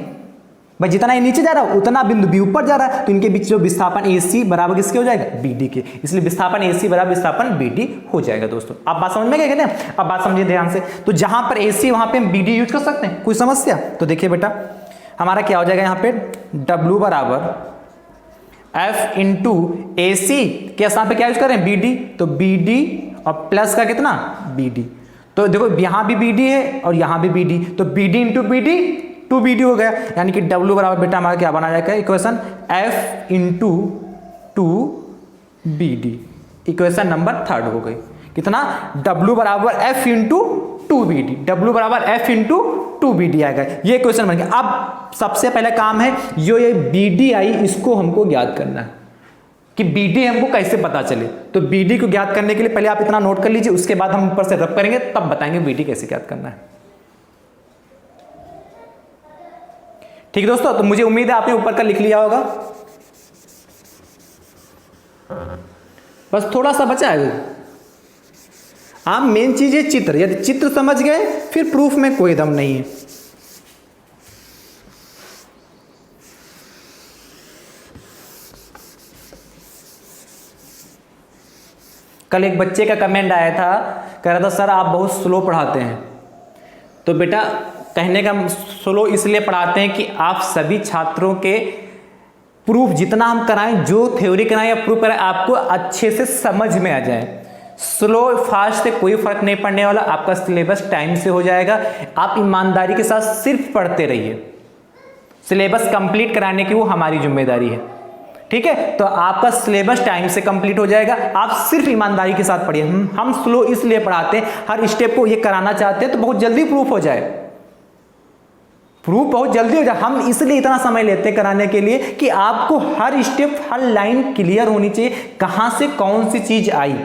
भाई, जितना ये नीचे जा रहा है उतना बिंदु B ऊपर जा रहा है, तो इनके बीच जो विस्थापन AC बराबर किसके हो जाएगा, BD के, इसलिए विस्थापन AC बराबर विस्थापन BD हो जाएगा। दोस्तों आप बात समझ में गए क्या, अब बात समझिए ध्यान से, तो जहां पर AC वहां पे हम BD यूज कर सकते हैं, कोई समस्या, तो देखिए बेटा हमारा क्या हो जाएगा, यहाँ पे W बराबर F इंटू AC के स्थान पे क्या यूज करें, BD, तो BD और प्लस का कितना BD, तो देखो यहाँ भी BD है और यहाँ भी BD, तो BD इंटू BD 2BD हो गया, यानी कि W बराबर बेटा हमारा क्या बना जाएगा equation, F into 2BD, equation number 3 हो गई। कितना, W बराबर F इंटू 2BD, W बराबर F इंटू 2BD आएगा, ये क्वेश्चन बन गया। अब सबसे पहले काम है जो ये BD आई इसको हमको ज्ञात करना है कि BD हमको कैसे पता चले। तो BD को ज्ञात करने के लिए पहले आप इतना नोट कर लीजिए, उसके बाद हम ऊपर से रब करेंगे तब बताएंगे BD कैसे ज्ञात करना है। ठीक है दोस्तों, तो मुझे उम्मीद है आपने ऊपर का लिख लिया होगा, बस थोड़ा सा बचा है। आप मेन चीज है चित्र, यदि चित्र समझ गए फिर प्रूफ में कोई दम नहीं है। कल एक बच्चे का कमेंट आया था, कह रहा था सर आप बहुत स्लो पढ़ाते हैं। तो बेटा कहने का स्लो इसलिए पढ़ाते हैं कि आप सभी छात्रों के प्रूफ जितना हम कराएं, जो थ्योरी कराएं या प्रूफ कराएं, आपको अच्छे से समझ में आ जाए। स्लो फास्ट से कोई फर्क नहीं पड़ने वाला, आपका सिलेबस टाइम से हो जाएगा। आप ईमानदारी के साथ सिर्फ पढ़ते रहिए, सिलेबस कंप्लीट कराने की वो हमारी जिम्मेदारी है, ठीक है। तो आपका सिलेबस टाइम से कंप्लीट हो जाएगा, आप सिर्फ ईमानदारी के साथ पढ़िए। हम स्लो इसलिए पढ़ाते हैं, हर स्टेप को ये कराना चाहते हैं तो बहुत जल्दी प्रूफ हो जाए, प्रूफ बहुत जल्दी हो जाए। हम इसलिए इतना समय लेते हैं कराने के लिए कि आपको हर स्टेप हर लाइन क्लियर होनी चाहिए, कहां से कौन सी चीज आई,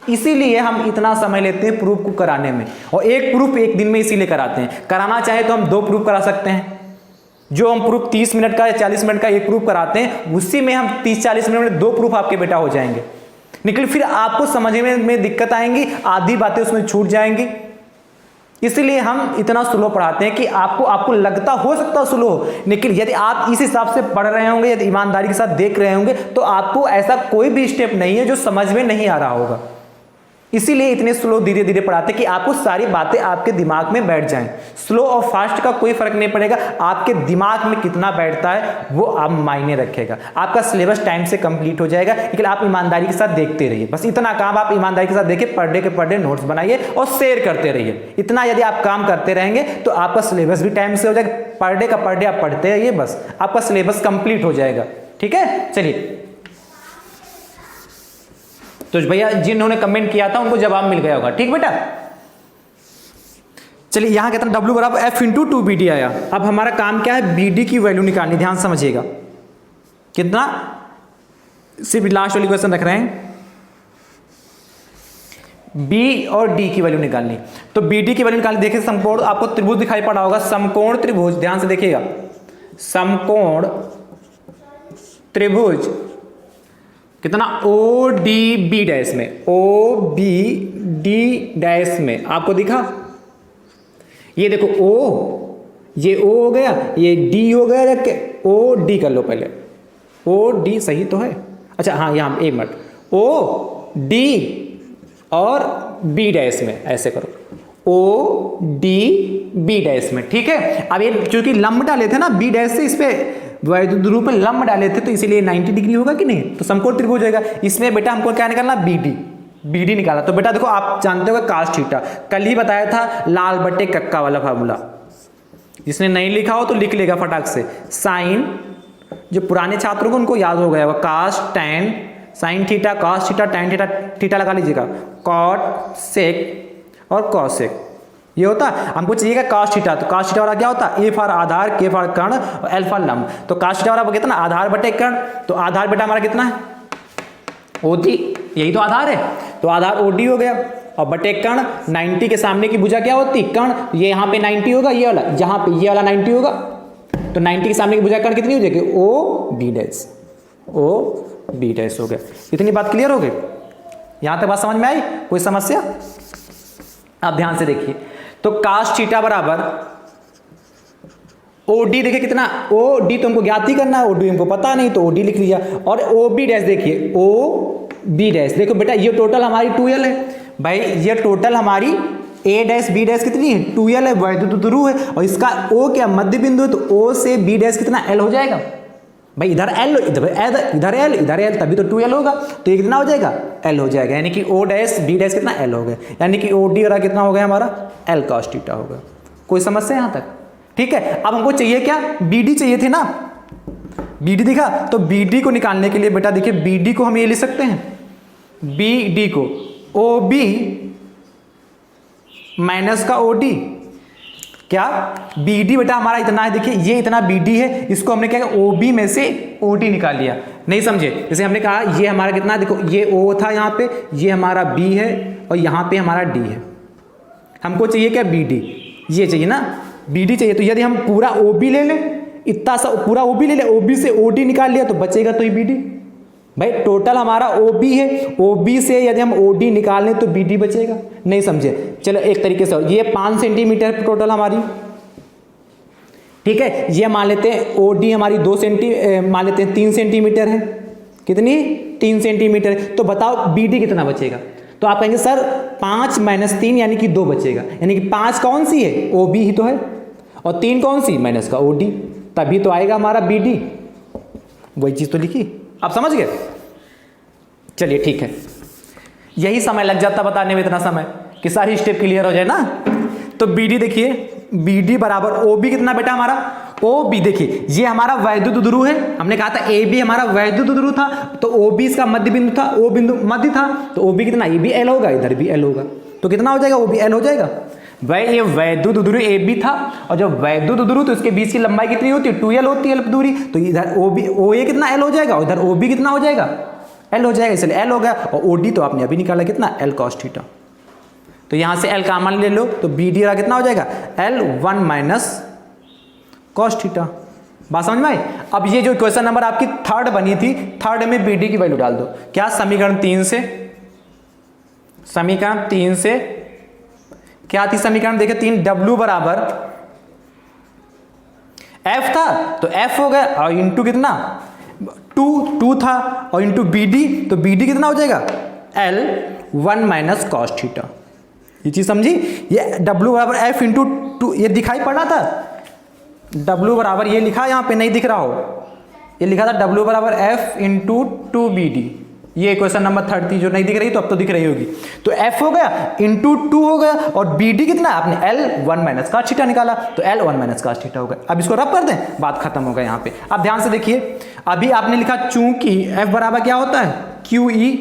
इसीलिए हम इतना समय लेते हैं प्रूफ को कराने में। और एक प्रूफ एक दिन में इसीलिए कराते हैं, कराना चाहे तो हम 2 प्रूफ करा सकते हैं। जो हम प्रूफ 30 मिनट का या 40 मिनट का एक प्रूफ कराते हैं, उसी में हम 30-40 मिनट में 2 प्रूफ आपके बेटा हो जाएंगे निकल। फिर आपको समझने में दिक्कत आएंगी, आधी बातें उसमें छूट जाएंगी। इसलिए हम इतना स्लो पढ़ाते हैं कि आपको लगता हो सकता स्लो हो, लेकिन यदि आप इस हिसाब से पढ़ रहे होंगे, यदि ईमानदारी के साथ देख रहे होंगे, तो आपको ऐसा कोई भी स्टेप नहीं है जो समझ में नहीं आ रहा होगा। इसीलिए इतने स्लो धीरे धीरे पढ़ाते कि आपको सारी बातें आपके दिमाग में बैठ जाएं। स्लो और फास्ट का कोई फर्क नहीं पड़ेगा, आपके दिमाग में कितना बैठता है वो आप मायने रखेगा। आपका सिलेबस टाइम से कंप्लीट हो जाएगा, लेकिन आप ईमानदारी के साथ देखते रहिए। बस इतना काम आप ईमानदारी के साथ देखिए, पर डे नोट्स बनाइए और शेयर करते रहिए। इतना यदि आप काम करते रहेंगे तो आपका सिलेबस भी टाइम से हो जाएगा। पर डे आप पढ़ते रहिए, बस आपका सिलेबस कंप्लीट हो जाएगा, ठीक है। चलिए, तो भैया जिन्होंने कमेंट किया था उनको जवाब मिल गया होगा, ठीक बेटा। चलिए यहां कहते हैं W बराबर F इंटू 2BD आया। अब हमारा काम क्या है, BD की वैल्यू निकालनी, ध्यान समझिएगा। कितना, सिर्फ लास्ट वाली क्वेश्चन रख रहे हैं, B और D की वैल्यू निकालनी। तो BD की वैल्यू निकालनी, देखिए समकोण, आपको त्रिभुज दिखाई पड़ा होगा, समकोण त्रिभुज, ध्यान से देखिएगा, समकोण त्रिभुज कितना, ODB डैश में, OBD डैश में आपको दिखा, ये देखो O, ये O हो गया, ये D हो गया, रख के OD कर लो पहले, OD सही तो है, अच्छा हाँ यहाँ एक मिनट, OD और B डैश में ऐसे करो, ODB डैश में, ठीक है। अब ये चूंकि लंब डाले थे ना B डैश से, इस पे वैद्युत रूप में लंब डाले थे, तो इसीलिए 90 डिग्री होगा कि नहीं, तो समकोण त्रिभुज हो जाएगा। इसमें बेटा हमको क्या निकालना, BD निकाला। तो बेटा देखो आप जानते हो कास्ट थीटा, कल ही बताया था लाल बटे कक्का वाला फार्मूला, जिसने नहीं लिखा हो तो लिख लेगा फटाक से। साइन, जो पुराने छात्रों को उनको याद हो गया होगा, cos tan, sine theta cos theta tan theta, theta लगा लीजिएगा, कॉट सेक और कॉसेक, ये होता है। हमको चाहिएगा कास्ट थीटा, तो कास्ट थीटा वाला क्या होता है, ए फॉर आधार, के फॉर कर्ण और एल फॉर लंब। तो कास्ट थीटा वाला कितना, आधार बटे कर्ण, तो आधार बेटा हमारा कितना है, OD, यही तो आधार है, तो आधार OD हो गया, और बटे कर्ण 90 के सामने की भुजा क्या होती, कर्ण, ये यहाँ पे 90 होगा, ये वाला जहाँ पे ये वाला 90 होगा, तो 90 के सामने की भुजा कर्ण कितनी हो जाएगी, OB डैश हो गया। इतनी बात क्लियर हो गई, यहाँ तक बात समझ में आई, कोई समस्या। आप ध्यान से देखिए, तो कास्ट थीटा बराबर OD, देखिए कितना, OD तो हमको ज्ञात ही करना है, OD हमको पता नहीं तो OD लिख लिया, और OB डैश देखिए, OB डैश देखो बेटा, ये टोटल हमारी 2L है भाई, ये टोटल हमारी A डैश B डैश कितनी है, 2L है, वैद्युत ध्रुव है, और इसका O क्या मध्य बिंदु है, तो O से B डैश कितना L हो जाएगा भाई, इधर L इधर L तभी तो 2L होगा, तो ये कितना हो जाएगा, L हो जाएगा, यानी कि O डैश B डैश कितना L हो गया, यानी कि OD वाला कितना हो गया हमारा, L cos थीटा होगा। कोई समस्या यहाँ तक, ठीक है। अब हमको चाहिए क्या, BD चाहिए थे ना, BD दिखा, तो BD को निकालने के लिए बेटा देखिए, BD को हम ये लिख सकते हैं, BD को OB माइनस का OD, क्या BD बेटा हमारा इतना है, देखिए ये इतना BD है, इसको हमने क्या किया, OB में से OD निकाल लिया। नहीं समझे, जैसे हमने कहा ये हमारा कितना, देखो ये O था यहाँ पे, ये हमारा B है और यहाँ पे हमारा D है, हमको चाहिए क्या BD, ये चाहिए ना, BD चाहिए। तो यदि हम पूरा OB ले लें, इतना सा पूरा ओबी ले लिया, ओबी से ओडी निकाल लिया तो बचेगा तो बीडी। भाई टोटल हमारा ओबी है, ओबी से यदि हम ओडी निकाल लें तो बीडी बचेगा। नहीं समझे? चलो एक तरीके से, ये 5 सेंटीमीटर टोटल हमारी, ठीक है। ये मान लेते हैं ओडी हमारी 2 मान लेते हैं 3 सेंटीमीटर है। कितनी? 3 सेंटीमीटर। तो बताओ बीडी कितना बचेगा? तो आप कहेंगे सर 5 - 3 यानी कि 2 बचेगा, यानी कि 5 कौन सी है? ओबी ही तो है, और 3 कौन सी? माइनस का ओडी, तभी तो आएगा हमारा बीडी। वही चीज तो लिखी, आप समझ गए? चलिए ठीक है, यही समय लग जाता बताने में, इतना समय कि सारी स्टेप क्लियर हो जाए ना। तो बीडी देखिए, बीडी बराबर ओबी कितना बेटा हमारा? ओबी देखिए ये हमारा वैद्युत ध्रुव है, हमने कहा था ए बी हमारा वैद्युत ध्रुव था, तो ओबी इसका मध्य बिंदु था, ओ बिंदु मध्य था, तो ओबी कितना? ये भी एल होगा, इधर भी एल होगा, तो कितना हो जाएगा? ओबी एल हो जाएगा। वह ये वैद्युत ध्रुव ए बी था, और जब वैद्युत ध्रुव तो इसके बीच की लंबाई कितनी होती है? 2l होती है दूरी, तो इधर ओबी ओ ए कितना? एल हो जाएगा, उधर ओबी कितना हो जाएगा? एल हो जाएगा, इसलिए एल हो गया। और ओडी तो आपने अभी निकाला कितना? L cos theta. तो यहां से एल कॉमन ले लो, तो बी डी कितना हो जाएगा? L1 minus cos theta. बात समझ में आई? अब ये जो क्वेश्चन नंबर आपकी थर्ड बनी थी, थर्ड में बी डी की वैल्यू डाल दो। क्या? समीकरण 3 से, समीकरण 3 से क्या थी समीकरण? देखिए 3, W बराबर F था, तो F हो गया, और इंटू कितना? 2 था, और इंटू बी डी, तो बी डी कितना हो जाएगा? L1 minus cos theta. ये चीज समझी? ये W बराबर F इंटू 2, ये दिखाई पड़ रहा था W बराबर, ये लिखा यहाँ पे नहीं दिख रहा हो, ये लिखा था W बराबर F इंटू 2BD। ये क्वेश्चन नंबर 3 थी जो नहीं दिख रही, तो अब तो दिख रही होगी। तो F हो गया इंटू 2 हो गया, और BD कितना? आपने L1 माइनस कॉस थीटा निकाला, तो L1 माइनस कॉस थीटा हो गया। अब इसको रब कर दें, बात खत्म हो गया यहाँ पे। अब ध्यान से देखिए, अभी आपने लिखा चूंकि F बराबर क्या होता है? QE,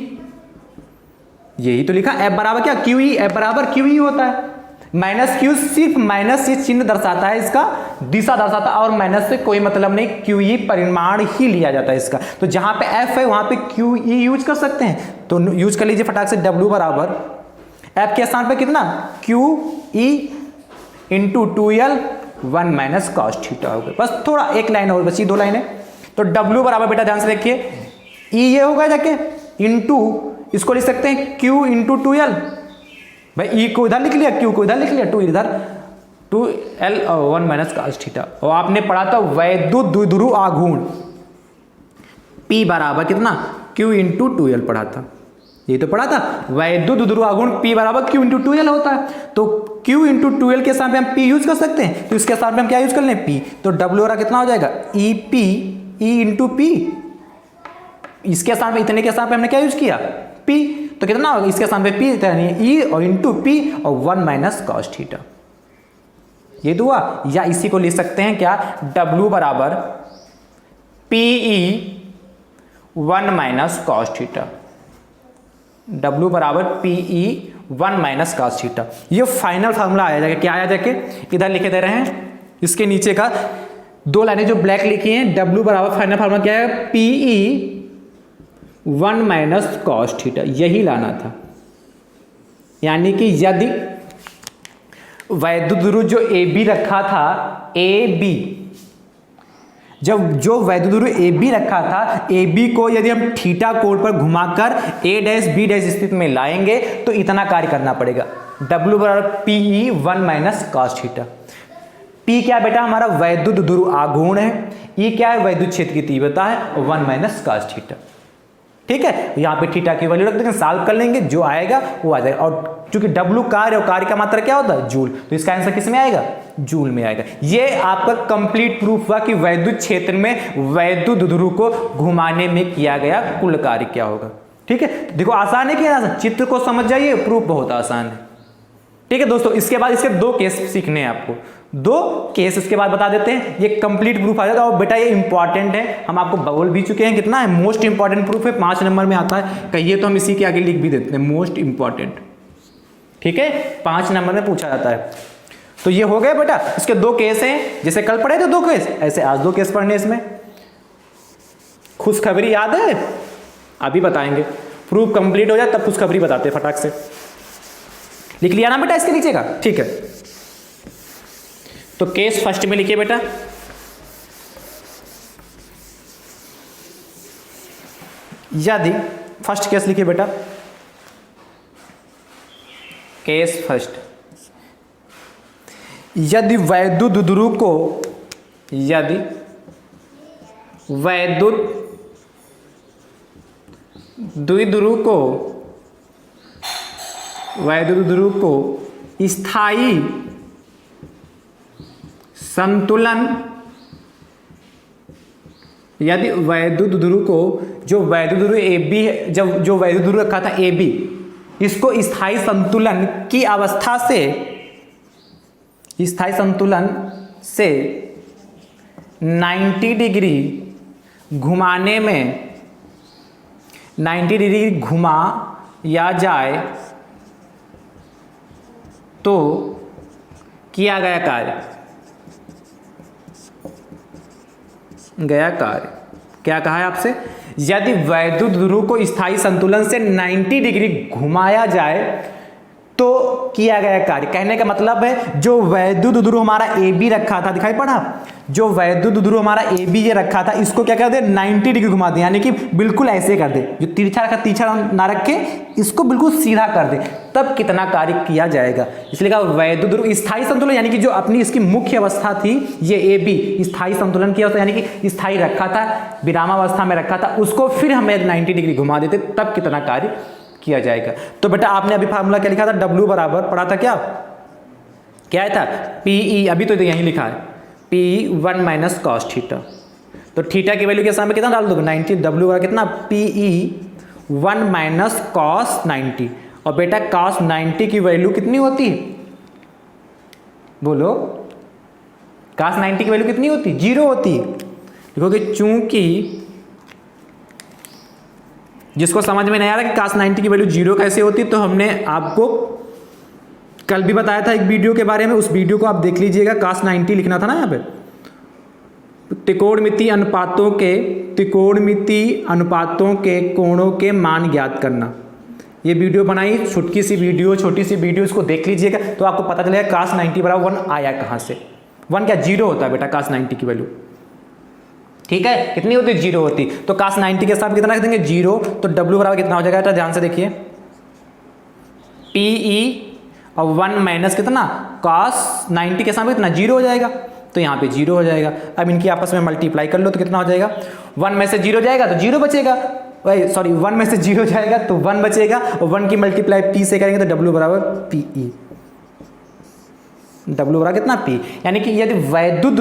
यही तो लिखा, F बराबर क्या? QE, F बराबर QE होता है। माइनस क्यू सिर्फ माइनस से चिन्ह दर्शाता है, इसका दिशा दर्शाता है, और माइनस से कोई मतलब नहीं, QE परिमाण ही लिया जाता है इसका। तो जहां पे F है वहां पे QE यूज कर सकते हैं, तो यूज कर लीजिए फटाक से। W बराबर F के स्थान पे कितना? QE into 2L 1 minus cos theta हो गया। बस थोड़ा एक लाइन और बची, 2 लाइनें। तो W बराबर बेटा ध्यान से देखिए, E ये होगा जाके इंटू, इसको लिख सकते हैं Q इंटू 2L। भाई ई को इधर लिख लिया, क्यू को इधर लिख लिया, 2 इधर, 2L 1 माइनस कॉस थीटा। और आपने पढ़ा था वैद्युत द्विध्रुव आघूर्ण P बराबर कितना? Q इंटू 2L पढ़ा था, ये तो पढ़ा था। वैद्युत द्विध्रुव आघूर्ण P बराबर Q इंटू 2L होता है, तो Q इंटू 2L के साथ में हम P यूज कर सकते हैं, तो इसके साथ में हम क्या यूज कर लें? P। तो W वाला कितना हो जाएगा? EP E इंटू P, इसके साथ में इतने के साथ में हमने क्या यूज किया? P, तो कितना होगा? इसके सामने P E और इंटू P और 1 माइनस कॉस थीटा, ये तो हुआ। या इसी को लिख सकते हैं क्या? W बराबर PE 1 minus cos theta, W बराबर PE 1 माइनस कॉस थीटा। ये फाइनल फार्मूला आया जाके, क्या आया जाके? इधर लिखे दे रहे हैं, इसके नीचे का 2 लाइनें जो ब्लैक लिखी हैं, W बराबर फाइनल फार्मूला क्या है? PE 1 माइनस कॉस थीटा, यही लाना था। यानी कि यदि वैद्युत ध्रुव जो AB रखा था, AB, जब जो वैद्युत ध्रुव AB रखा था, AB को यदि हम थीटा कोण पर घुमाकर A डैश B डैश स्थिति में लाएंगे तो इतना कार्य करना पड़ेगा। W बराबर PE 1 minus cos theta. P क्या बेटा? हमारा वैद्युत ध्रुव आघूर्ण है। E क्या है? वैद्युत क्षेत्र की तीव्रता है, 1 माइनस कॉस थीटा। ठीक है, यहाँ पे थीटा की वैल्यू रख देंगे, सॉल्व कर लेंगे, जो आएगा वो आ जाएगा। और चूंकि W कार्य और कार्य का मात्रा क्या होता है? जूल, तो इसका आंसर किस में आएगा? जूल में आएगा। ये आपका कंप्लीट प्रूफ हुआ कि वैद्युत क्षेत्र में वैद्युत ध्रुव को घुमाने में किया गया कुल कार्य क्या होगा। ठीक है, देखो आसान है कि आसान? चित्र को समझ जाइए, प्रूफ बहुत आसान है। ठीक है दोस्तों, इसके बाद इसके 2 केस सीखने हैं आपको, 2 केस इसके बाद बता देते हैं, ये कंप्लीट प्रूफ आ जाएगा। और बेटा ये इंपॉर्टेंट है, हम आपको बोल भी चुके हैं कितना है, मोस्ट इंपॉर्टेंट प्रूफ है, 5 नंबर में आता है। कहिए तो हम इसी के आगे लिख भी देते हैं, मोस्ट इंपॉर्टेंट। ठीक है, 5 नंबर में पूछा जाता है। तो ये हो गया बेटा, इसके 2 केस हैं, जैसे कल पढ़े थे 2 केस, ऐसे आज 2 केस पढ़ने इसमें। खुशखबरी याद है? अभी बताएंगे, प्रूफ कंप्लीट हो जाए तब खुशखबरी बताते फटाक से। लिख लिया ना बेटा इसके नीचे का? ठीक है, तो केस फर्स्ट में लिखिए बेटा, यदि फर्स्ट केस लिखिए बेटा, केस फर्स्ट, यदि वैद्युत ध्रुव को, यदि वैद्युत द्विध्रुव को, वैद्युत ध्रुव को स्थायी संतुलन, यदि वैद्युत ध्रुव को, जो वैद्युत ध्रुव ए बी, जब जो वैद्युत ध्रुव रखा था ए बी, इसको स्थायी संतुलन की अवस्था से, स्थायी संतुलन से 90 डिग्री घुमाने में, 90 डिग्री घुमाया जाए तो किया गया कार्य, क्या कहा है आपसे, यदि वैद्युत ध्रुव को स्थायी संतुलन से 90 डिग्री घुमाया जाए तो किया गया कार्य। कहने का मतलब है जो वैद्युत ध्रुव हमारा ए बी रखा था, दिखाई पड़ा, जो वैद्युत ध्रुव हमारा ए बी ये रखा था, इसको क्या कर दे, 90 डिग्री घुमा दे, यानी कि बिल्कुल ऐसे कर दे, जो तिरछा रखा तिरछा ना रखे, इसको बिल्कुल सीधा कर दे, तब कितना कार्य किया जाएगा। इसलिए कहा वैद्युत ध्रुव स्थायी संतुलन, यानी कि जो अपनी इसकी मुख्य अवस्था थी ये ए बी, स्थायी संतुलन की अवस्था, यानी कि स्थायी रखा था, विरामावस्था में रखा था, उसको फिर हमें 90 डिग्री घुमा देते, तब कितना कार्य किया जाएगा। तो बेटा आपने अभी फार्मूला क्या लिखा था, W बराबर पढ़ा था, क्या था, PE, अभी तो यहीं लिखा है PE 1 माइनस कॉस थीटा, तो थीटा की वैल्यू के सामने कितना डाल दोगे, 90, W बराबर कितना, PE 1 माइनस कॉस 90, और बेटा कॉस 90 की वैल्यू कितनी होती है, बोलो, कॉस 90 की वैल्यू कितनी होती है, 0 होती है। देखोगे चूंकि जिसको समझ में नहीं आ रहा कि cos 90 की वैल्यू 0 कैसे होती, तो हमने आपको कल भी बताया था एक वीडियो के बारे में, उस वीडियो को आप देख लीजिएगा। cos 90 लिखना था ना यहाँ पे, त्रिकोणमितीय अनुपातों के कोणों के मान ज्ञात करना, ये वीडियो बनाई, छोटी सी वीडियो, इसको देख लीजिएगा तो आपको पता चलेगा cos 90 बराबर 1 आया कहाँ से। 1 क्या, 0 होता है बेटा cos 90 की वैल्यू, ठीक है, कितनी होती, 0 होती, तो cos 90 के साथ कितना रख देंगे, 0, तो W बराबर कितना हो जाएगा, ध्यान से देखिए, PE और 1 माइनस कितना, cos 90 के साथ कितना, 0 हो जाएगा, तो यहाँ पे 0 हो जाएगा। अब इनकी आपस में मल्टीप्लाई कर लो तो कितना हो जाएगा, 1 में से 0 जाएगा तो 0 बचेगा, 1 में से 0 जाएगा तो 1 बचेगा, और 1 की मल्टीप्लाई P से करेंगे तो W बराबर PE, W बराबर कितना, P, यानी कि यदि वैद्युत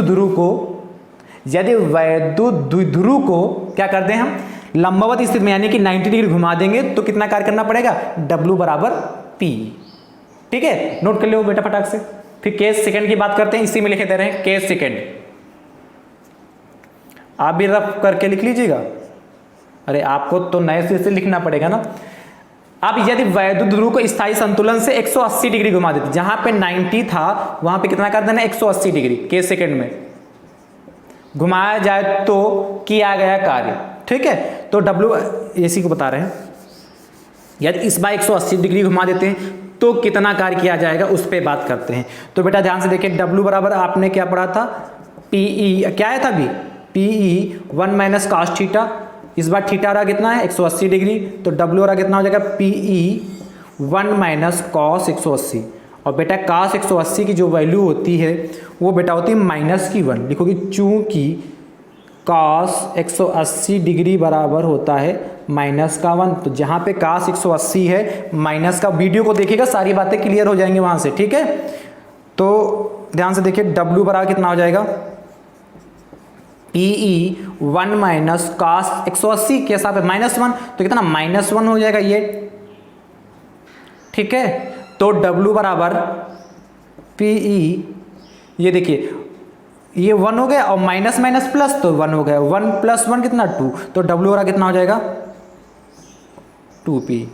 द्विध्रुव को क्या कर दें हम, लंबवत स्थिति में, यानी कि 90 डिग्री घुमा देंगे तो कितना कार्य करना पड़ेगा, W बराबर P, ठीक है, नोट कर लो बेटा फटाक से। फिर केस सेकंड की बात करते हैं, इसी में लिखे दे रहे हैं केस सेकंड, आप भी रफ करके लिख लीजिएगा, अरे आपको तो नए सिरे से लिखना पड़ेगा ना। अब यदि वैद्युत ध्रुव को स्थायी संतुलन से 180 डिग्री घुमा देते, जहां पे 90 था वहां पे कितना कर देना, 180 डिग्री केस सेकंड में घुमाया जाए तो किया गया कार्य, ठीक है। तो W इसी को बता रहे हैं, यदि इस बार 180 डिग्री घुमा देते हैं तो कितना कार्य किया जाएगा, उस पर बात करते हैं। तो बेटा ध्यान से देखिए, W बराबर आपने क्या पढ़ा था, PE क्या है था अभी, PE 1 माइनस कॉस थीटा, इस बार थीटा रहा कितना है, 180 डिग्री, तो W रहा कितना हो जाएगा, PE 1 माइनस कॉस 180, और बेटा cos 180 की जो वैल्यू होती है वो बेटा होती है -1, लिखोगे चूंकि cos 180 डिग्री बराबर होता है -1, तो जहाँ पे cos 180 है माइनस का, वीडियो को देखिएगा सारी बातें क्लियर हो जाएंगी वहाँ से, ठीक है। तो ध्यान से देखिए W बराबर कितना हो जाएगा, PE 1 माइनस cos 180 के साथ -1, तो कितना -1 हो जाएगा ये, ठीक है। तो W बराबर PE, ये देखिए ये 1 हो गया और माइनस माइनस प्लस तो 1 हो गया, 1 + 1 कितना 2, तो W बराबर कितना हो जाएगा 2P।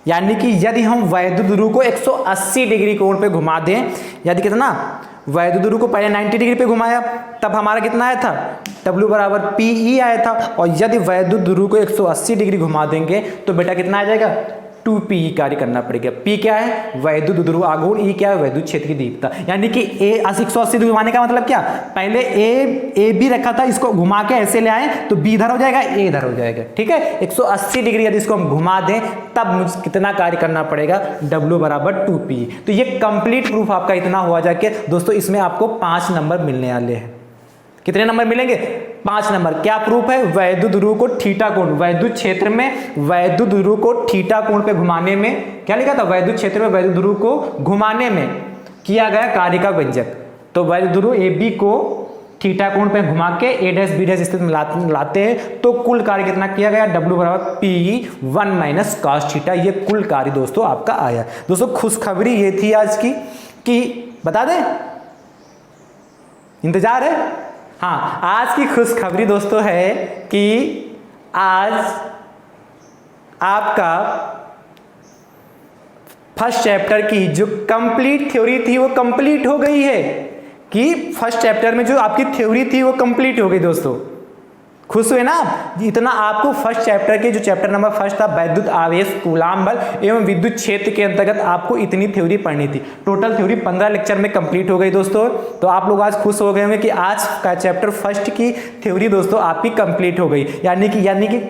यानी कि यदि हम वैद्युत ध्रुव को 180 डिग्री कोण पे घुमा दें, यदि कितना, वैद्युत ध्रुव को पहले 90 डिग्री पे घुमाया तब हमारा कितना आया था, W बराबर PE आया था, और यदि वैद्युत ध्रुव को 180 डिग्री घुमा देंगे तो बेटा कितना आ जाएगा 2p कार्य करना पड़ेगा। p क्या है? वैद्युत ध्रुव आघूर्ण, e क्या है? वैद्युत क्षेत्र की दीप्तता। यानी कि 180 डिग्री घुमाने का मतलब क्या? पहले ए बी रखा था, इसको घुमा के ऐसे ले आए तो b इधर हो जाएगा, a इधर हो जाएगा, ठीक है। 180 डिग्री यदि इसको हम घुमा दें तब मुझे कितना कार्य करना पड़ेगा? w बराबर 2p। तो ये कंप्लीट प्रूफ आपका इतना हुआ जाके दोस्तों, इसमें आपको 5 नंबर मिलने वाले हैं। कितने नंबर मिलेंगे? 5 नंबर। क्या प्रूफ है? वैद्युत ध्रुव को थीटा कोण, वैद्युत क्षेत्र में वैद्युत ध्रुव को थीटा कोण पे घुमाने में, क्या लिखा था? वैद्युत क्षेत्र में वैद्युत ध्रुव को घुमाने में किया गया कार्य का व्यंजक। तो वैद्युत ध्रुव ए बी को थीटा कोण पे घुमा के ए डैश बी डैश स्थिति में लाते हैं तो कुल कार्य कितना किया गया? W बराबर P1 माइनस cos थीटा। ये कुल कार्य दोस्तों आपका आया। दोस्तों खुशखबरी ये थी आज की कि बता दें, इंतजार है? हाँ, आज की खुशखबरी दोस्तों है कि आज आपका फर्स्ट चैप्टर की जो कंप्लीट थ्योरी थी वो कंप्लीट हो गई है। कि फर्स्ट चैप्टर में जो आपकी थ्योरी थी वो कंप्लीट हो गई दोस्तों। खुश हुए ना आप? इतना आपको फर्स्ट चैप्टर के जो चैप्टर नंबर फर्स्ट था वैद्युत आवेश कूलाम बल एवं विद्युत क्षेत्र के अंतर्गत आपको इतनी थ्योरी पढ़नी थी। टोटल थ्योरी 15 लेक्चर में कंप्लीट हो गई दोस्तों। तो आप लोग आज खुश हो गए होंगे कि आज का चैप्टर फर्स्ट की थ्योरी दोस्तों आपकी कंप्लीट हो गई। यानी कि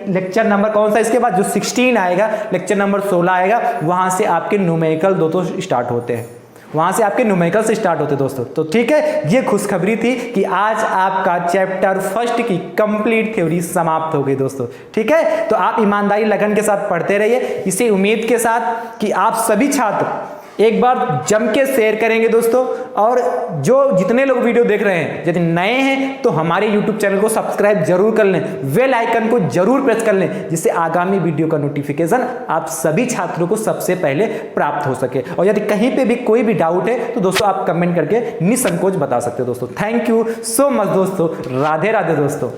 लेक्चर नंबर कौन सा इसके बाद? जो 16 आएगा, लेक्चर नंबर 16 आएगा, वहां से आपके न्यूमेरिकल दोस्तों स्टार्ट होते हैं, वहां से आपके न्यूमेरिकल से स्टार्ट होते दोस्तों। तो ठीक है, ये खुशखबरी थी कि आज आपका चैप्टर फर्स्ट की कंप्लीट थ्योरी समाप्त हो गई दोस्तों। ठीक है, तो आप ईमानदारी लगन के साथ पढ़ते रहिए, इसी उम्मीद के साथ कि आप सभी छात्र एक बार जम के शेयर करेंगे दोस्तों। और जो जितने लोग वीडियो देख रहे हैं, यदि नए हैं तो हमारे YouTube चैनल को सब्सक्राइब जरूर कर लें, बेल आइकन को जरूर प्रेस कर लें, जिससे आगामी वीडियो का नोटिफिकेशन आप सभी छात्रों को सबसे पहले प्राप्त हो सके। और यदि कहीं पे भी कोई भी डाउट है तो दोस्तों आप कमेंट करके निसंकोच बता सकते हो दोस्तों। थैंक यू सो मच दोस्तों। राधे राधे दोस्तों।